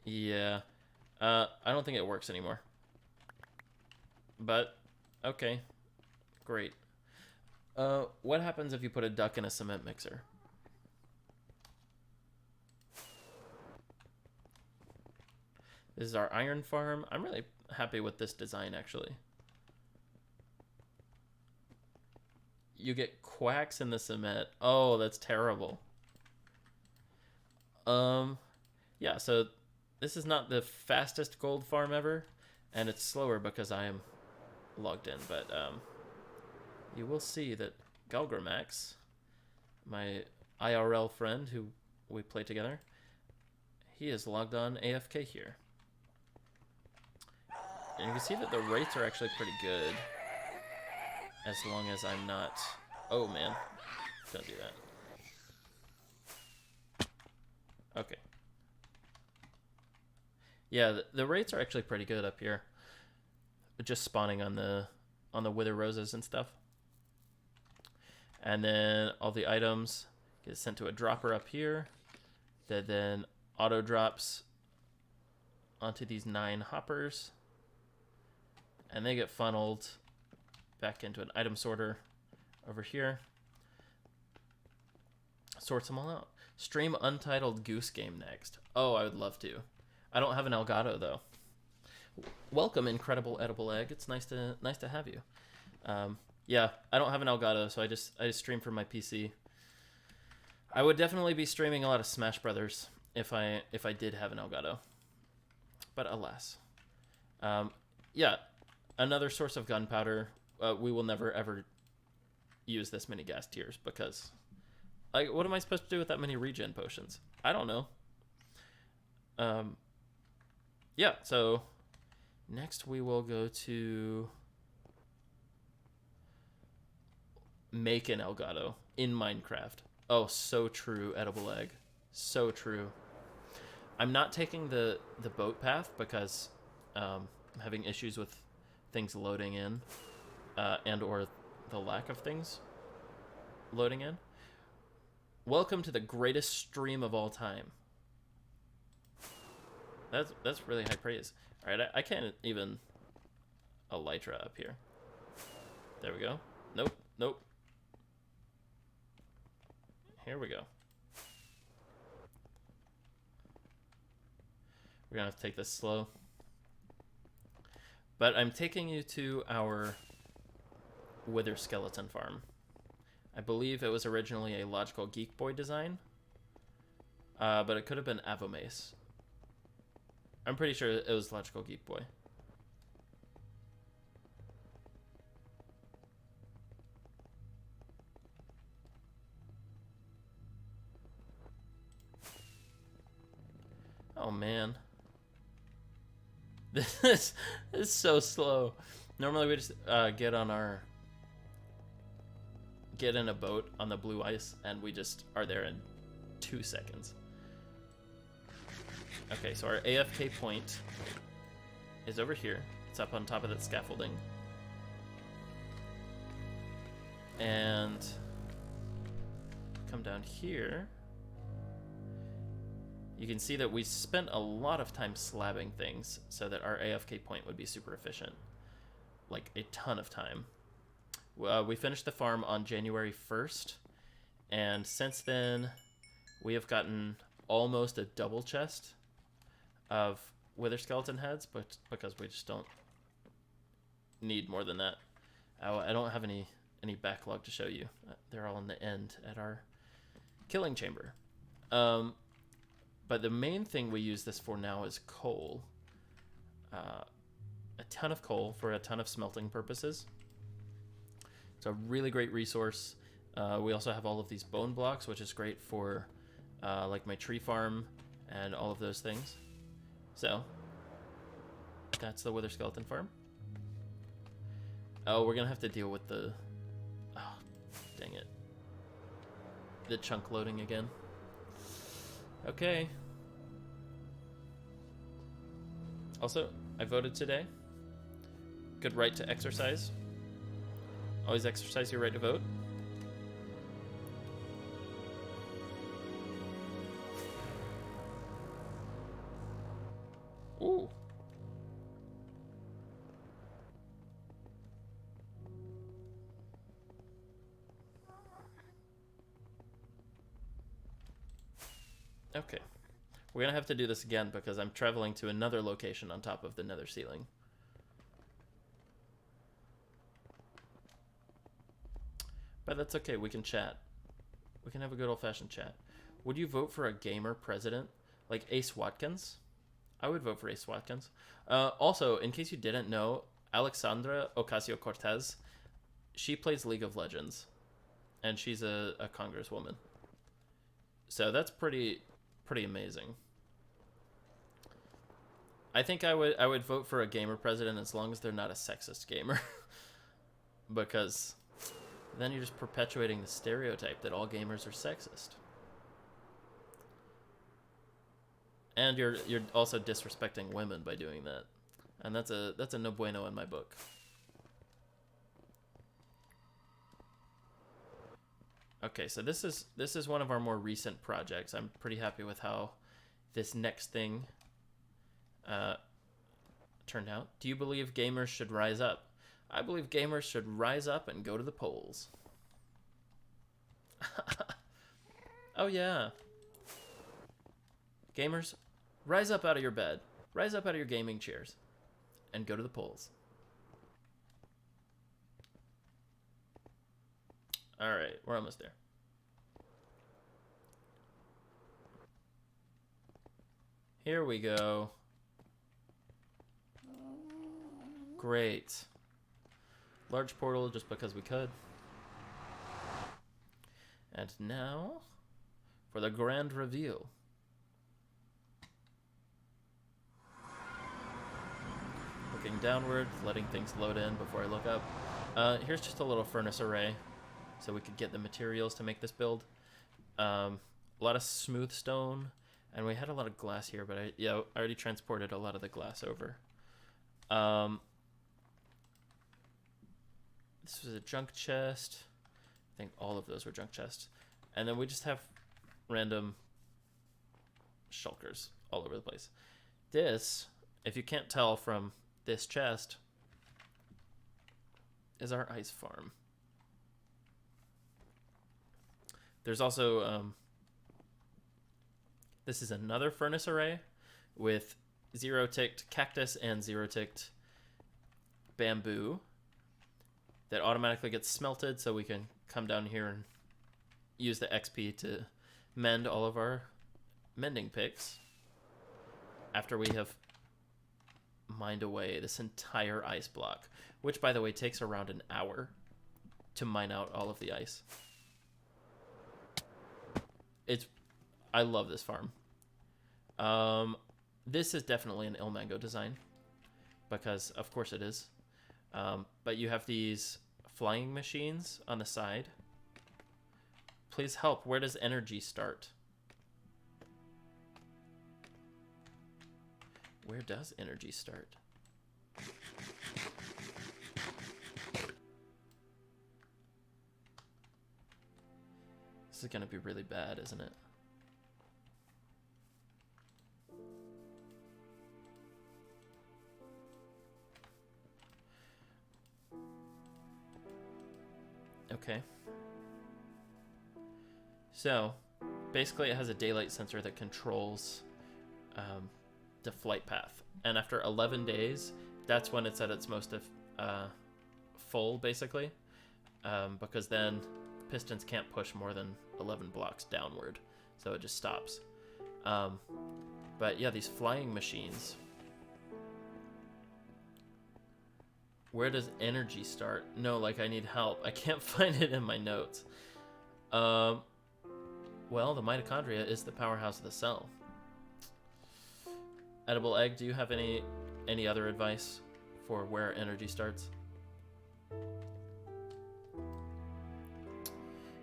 Yeah. I don't think it works anymore. But, okay. Great. What happens if you put a duck in a cement mixer? This is our iron farm. I'm really happy with this design, actually. You get quacks in the cement. Oh, that's terrible. Yeah, so this is not the fastest gold farm ever, and it's slower because I am logged in, but you will see that Galgramax, my IRL friend who we play together, he is logged on AFK here. And you can see that the rates are actually pretty good, as long as I'm not... Oh, man. Don't do that. Okay. Yeah, the rates are actually pretty good up here. Just spawning on the wither roses and stuff. And then all the items get sent to a dropper up here that then auto drops onto these 9 hoppers. And they get funneled back into an item sorter over here. Sorts them all out. Stream Untitled Goose Game next. Oh, I would love to. I don't have an Elgato though. Welcome, Incredible Edible Egg. It's nice to have you. Yeah, I don't have an Elgato, so I just stream from my PC. I would definitely be streaming a lot of Smash Brothers if I did have an Elgato, but alas. Yeah, another source of gunpowder. We will never ever use this many gas tiers because, like, what am I supposed to do with that many regen potions? I don't know. Yeah, so next we will go to make an Elgato in Minecraft. Oh, so true, Edible Egg. So true. I'm not taking the boat path because I'm having issues with things loading in and or the lack of things loading in. Welcome to the greatest stream of all time. That's really high praise. All right, I can't even elytra up here. There we go. Nope, nope. Here we go. We're gonna have to take this slow. But I'm taking you to our wither skeleton farm. I believe it was originally a Logical Geek Boy design, but it could have been Avomace. I'm pretty sure it was Logical Geek Boy. Oh man. This is so slow. Normally we just get in a boat on the blue ice and we just are there in 2 seconds. Okay, so our AFK point is over here. It's up on top of that scaffolding. And come down here. You can see that we spent a lot of time slabbing things so that our AFK point would be super efficient. Like a ton of time. We finished the farm on January 1st, and since then, we have gotten almost a double chest of wither skeleton heads, but because we just don't need more than that. I don't have any backlog to show you. They're all in the end at our killing chamber. But the main thing we use this for now is coal. A ton of coal for a ton of smelting purposes. It's a really great resource. We also have all of these bone blocks, which is great for like my tree farm and all of those things. So that's the wither skeleton farm. Oh, we're gonna have to deal with the... Oh, dang it. The chunk loading again. Okay. Also, I voted today. Good right to exercise. Always exercise your right to vote. Ooh. Okay. We're gonna have to do this again because I'm traveling to another location on top of the nether ceiling. But that's okay, we can chat. We can have a good old-fashioned chat. Would you vote for a gamer president? Like Ace Watkins? I would vote for Ace Watkins. Also, in case you didn't know, Alexandra Ocasio-Cortez, she plays League of Legends. And she's a congresswoman. So that's pretty amazing. I think I would vote for a gamer president as long as they're not a sexist gamer. Because then you're just perpetuating the stereotype that all gamers are sexist. And you're also disrespecting women by doing that. And that's a no bueno in my book. Okay, so this is one of our more recent projects. I'm pretty happy with how this next thing turned out. Do you believe gamers should rise up? I believe gamers should rise up and go to the polls. Oh yeah. Gamers, rise up out of your bed. Rise up out of your gaming chairs and go to the polls. All right, we're almost there. Here we go. Great. Large portal just because we could. And now for the grand reveal. Looking downward, letting things load in before I look up. Here's just a little furnace array so we could get the materials to make this build. A lot of smooth stone, and we had a lot of glass here, but I already transported a lot of the glass over. This was a junk chest. I think all of those were junk chests. And then we just have random shulkers all over the place. This, if you can't tell from this chest, is our ice farm. There's also, this is another furnace array with zero-ticked cactus and zero-ticked bamboo that automatically gets smelted, so we can come down here and use the XP to mend all of our mending picks after we have mined away this entire ice block, which, by the way, takes around an hour to mine out all of the ice. I love this farm. This is definitely an Ilmango design, because of course it is. But you have these flying machines on the side. Please help. Where does energy start? Where does energy start? This is going to be really bad, isn't it? Okay. So, basically it has a daylight sensor that controls the flight path. And after 11 days, that's when it's at its most full, basically. Because then pistons can't push more than 11 blocks downward. So it just stops. But yeah, these flying machines. Where does energy start? No, like I need help. I can't find it in my notes. Well, the mitochondria is the powerhouse of the cell. Edible egg, do you have any other advice for where energy starts?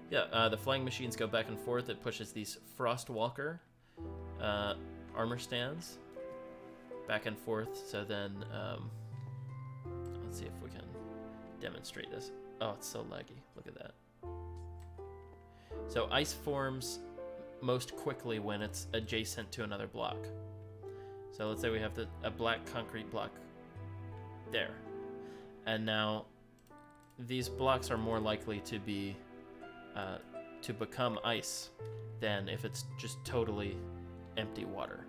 Yeah, the flying machines go back and forth. It pushes these Frostwalker armor stands back and forth. So then, let's see if we can demonstrate this. Oh, it's so laggy. Look at that. So ice forms most quickly when it's adjacent to another block. So let's say we have a black concrete block there. And now these blocks are more likely to be to become ice than if it's just totally empty water.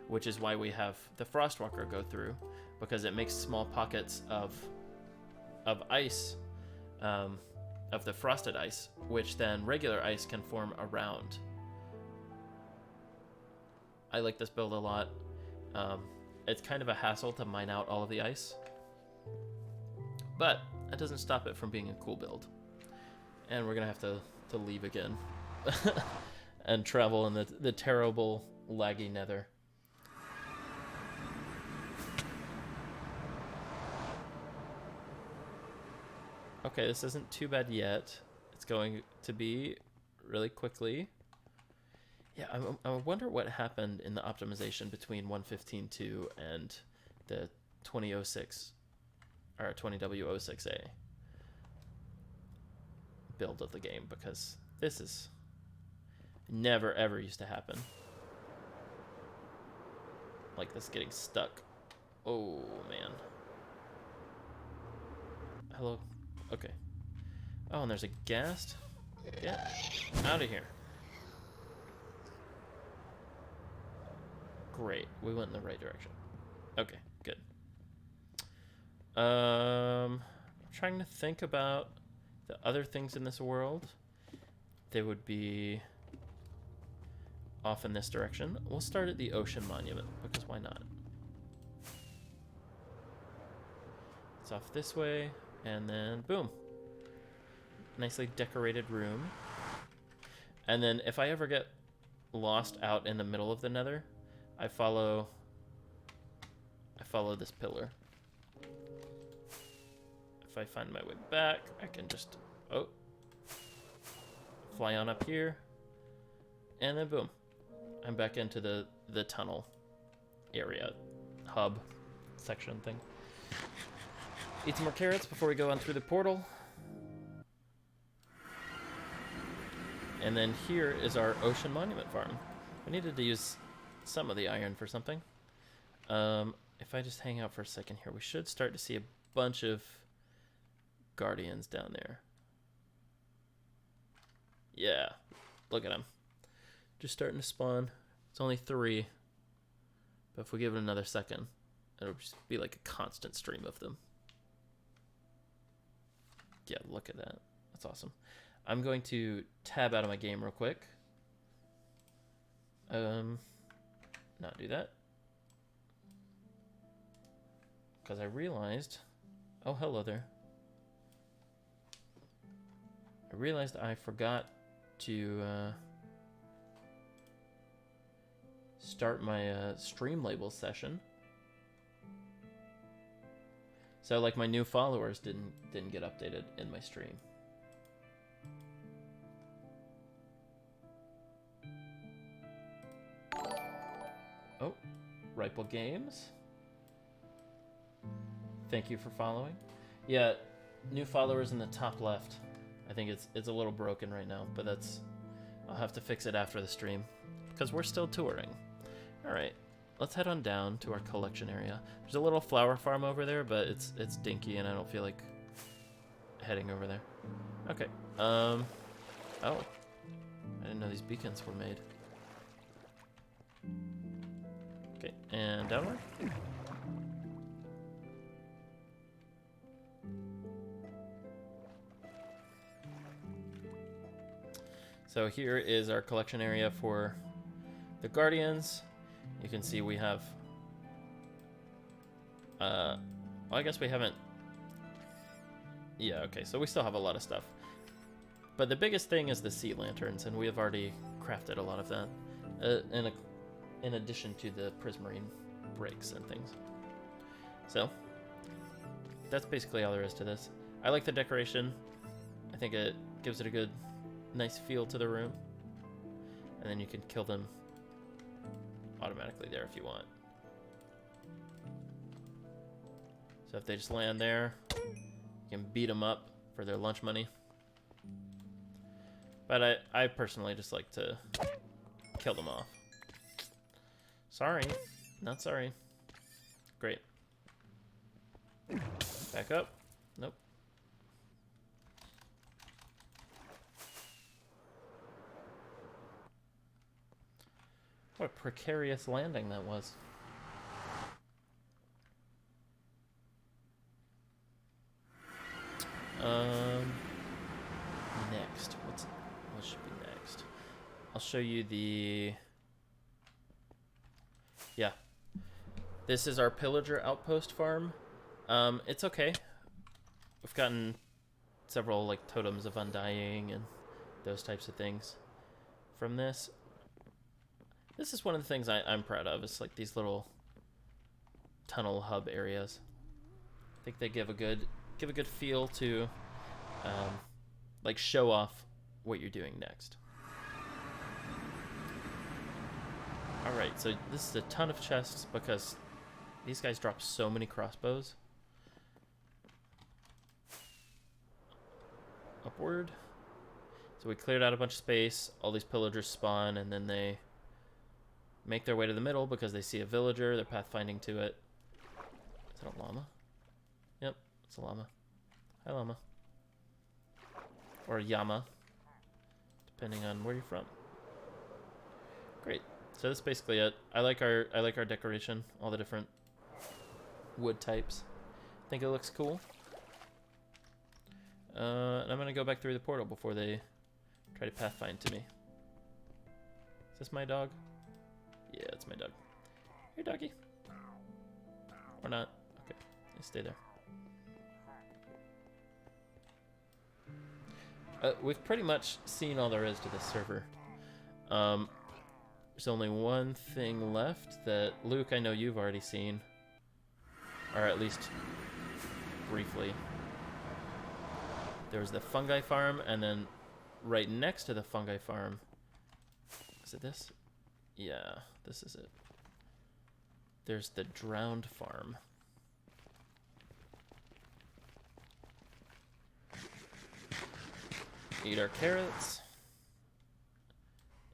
Which is why we have the Frostwalker go through, because it makes small pockets of ice, of the frosted ice, which then regular ice can form around. I like this build a lot. It's kind of a hassle to mine out all of the ice, but that doesn't stop it from being a cool build. And we're gonna have to leave again and travel in the terrible laggy nether. Okay, this isn't too bad yet. It's going to be really quickly. Yeah, I wonder what happened in the optimization between 1.15.2 and the 2006 or 20W06A build of the game, because this is never ever used to happen. Like this getting stuck. Oh man. Hello. Okay. Oh, and there's a ghast. Get out of here. Great. We went in the right direction. Okay, good. I'm trying to think about the other things in this world. They would be off in this direction. We'll start at the ocean monument, because why not? It's off this way, and then boom. Nicely decorated room. And then if I ever get lost out in the middle of the nether, I follow this pillar. If I find my way back, I can just fly on up here, and then boom, I'm back into the tunnel area, hub section thing. Eat some more carrots before we go on through the portal. And then here is our ocean monument farm. I needed to use some of the iron for something. If I just hang out for a second here, we should start to see a bunch of guardians down there. Yeah, look at them. Just starting to spawn. It's only 3. But if we give it another second, it'll just be like a constant stream of them. Yeah, look at that. That's awesome. I'm going to tab out of my game real quick. Not do that. Because I realized... Oh, hello there. I realized I forgot to start my stream label session. So like my new followers didn't get updated in my stream. Oh, Ripple Games. Thank you for following. Yeah, new followers in the top left. I think it's a little broken right now, but I'll have to fix it after the stream because we're still touring. All right, let's head on down to our collection area. There's a little flower farm over there, but it's dinky and I don't feel like heading over there. Okay. Oh. I didn't know these beacons were made. Okay, and downward. So here is our collection area for the Guardians. You can see we have... well, I guess we haven't... Yeah, okay, so we still have a lot of stuff. But the biggest thing is the sea lanterns, and we have already crafted a lot of that. In addition to the prismarine bricks and things. So, that's basically all there is to this. I like the decoration. I think it gives it a good, nice feel to the room. And then you can kill them automatically there if you want. So if they just land there, you can beat them up for their lunch money. But I personally just like to kill them off. Sorry. Not sorry. Great. Back up. Nope. What a precarious landing that was. Next. What should be next? I'll show you the... Yeah. This is our pillager outpost farm. It's okay. We've gotten several like totems of undying and those types of things from this. This is one of the things I'm proud of. It's like these little tunnel hub areas. I think they give a good feel to like show off what you're doing next. Alright, so this is a ton of chests because these guys drop so many crossbows. Upward. So we cleared out a bunch of space, all these pillagers spawn, and then they make their way to the middle because they see a villager, they're pathfinding to it. Is that a llama? Yep, it's a llama. Hi, llama. Or a llama, depending on where you're from. Great. So that's basically it. I like our decoration, all the different wood types. I think it looks cool. And I'm gonna go back through the portal before they try to pathfind to me. Is this my dog? Yeah, it's my dog. Here, doggy. Or not. Okay, you stay there. We've pretty much seen all there is to this server. There's only one thing left that, Luke, I know you've already seen. Or at least briefly. There was the fungi farm, and then right next to the fungi farm... Is it this? Yeah, this is it. There's the drowned farm. Eat our carrots.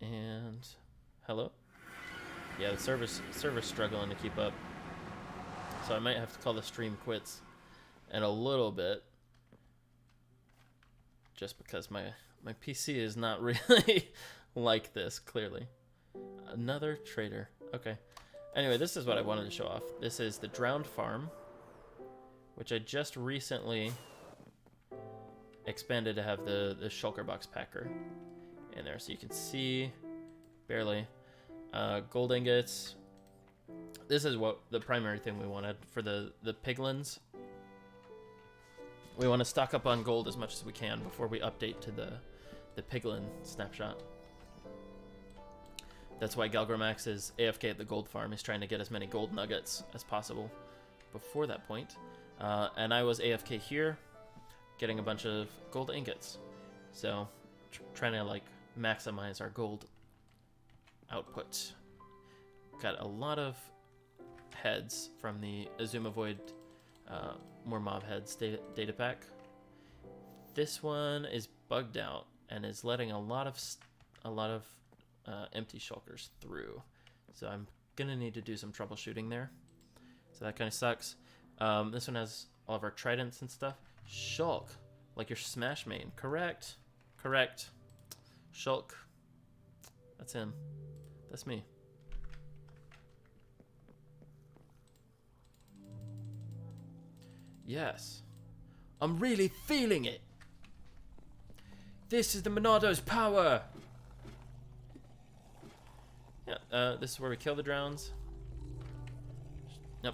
And... Hello? Yeah, the server's struggling to keep up. So I might have to call the stream quits in a little bit. Just because my PC is not really like this, clearly. Another trader. Okay. Anyway, this is what I wanted to show off. This is the Drowned Farm, which I just recently expanded to have the shulker box packer in there. So you can see, barely, gold ingots. This is what the primary thing we wanted for the piglins. We want to stock up on gold as much as we can before we update to the piglin snapshot. That's why Galgramax is AFK at the gold farm. He's trying to get as many gold nuggets as possible before that point. And I was AFK here, getting a bunch of gold ingots. So, trying to like maximize our gold output. Got a lot of heads from the Azuma Void more mob heads data pack. This one is bugged out and is letting a lot of empty shulkers through. So I'm gonna need to do some troubleshooting there. So that kind of sucks. This one has all of our tridents and stuff. Shulk, Like your Smash main. Correct. Correct. Shulk. That's him. That's me. Yes. I'm really feeling it. This is the Monado's power. Yeah, this is where we kill the drones. Yep,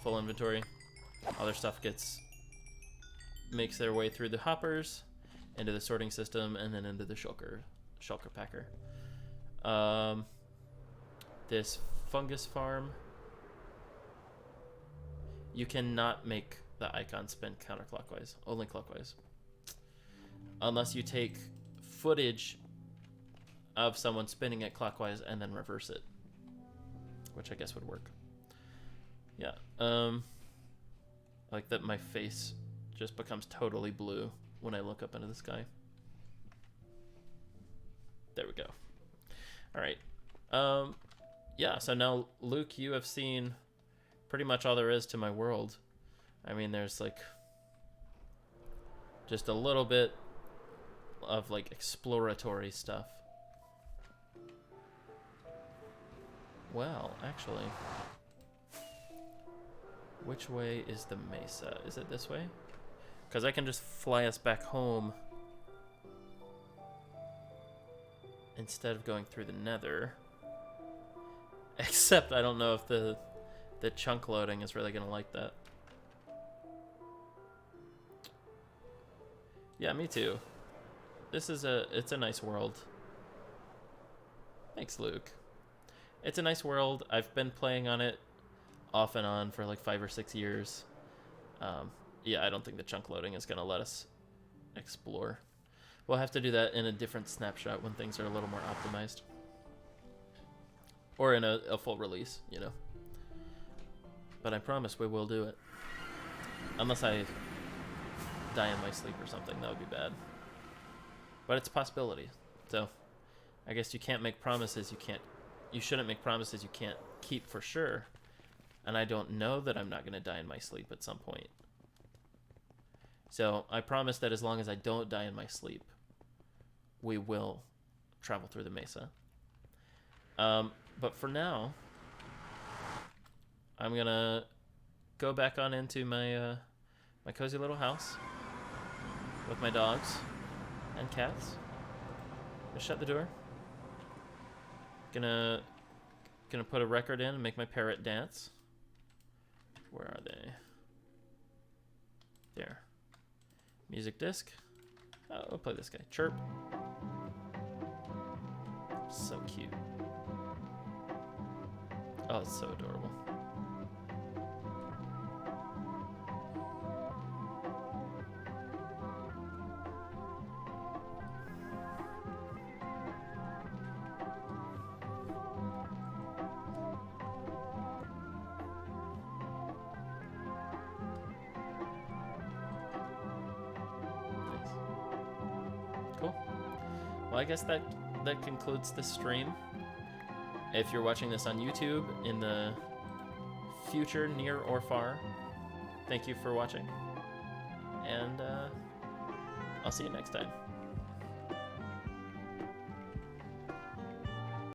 full inventory. All their stuff makes their way through the hoppers, into the sorting system, and then into the shulker packer. This fungus farm. You cannot make the icon spin counterclockwise, only clockwise. Unless you take footage of someone spinning it clockwise and then reverse it, which I guess would work. Yeah, like that my face just becomes totally blue when I look up into the sky. There we go. All right. Yeah, so now, Luke, you have seen pretty much all there is to my world. I mean, there's like just a little bit of like exploratory stuff. Well, actually, which way is the mesa? Is it this way? Because I can just fly us back home instead of going through the nether. Except I don't know if the chunk loading is really going to like that. Yeah, me too. It's a nice world. Thanks, Luke. It's a nice world. I've been playing on it off and on for like 5 or 6 years. Yeah, I don't think the chunk loading is going to let us explore. We'll have to do that in a different snapshot when things are a little more optimized. Or in a full release, you know. But I promise we will do it. Unless I die in my sleep or something, that would be bad. But it's a possibility. So, I guess you can't make promises you shouldn't make promises you can't keep for sure. And I don't know that I'm not going to die in my sleep at some point. So, I promise that as long as I don't die in my sleep, we will travel through the mesa. But for now, I'm going to go back on into my my cozy little house with my dogs and cats. Gonna shut the door. Gonna put a record in and make my parrot dance. Where are they? There. Music disc. Oh, we'll play this guy. Chirp. So cute. Oh, it's so adorable. Cool. Well, I guess that concludes the stream. If you're watching this on YouTube in the future, near or far, thank you for watching. And I'll see you next time.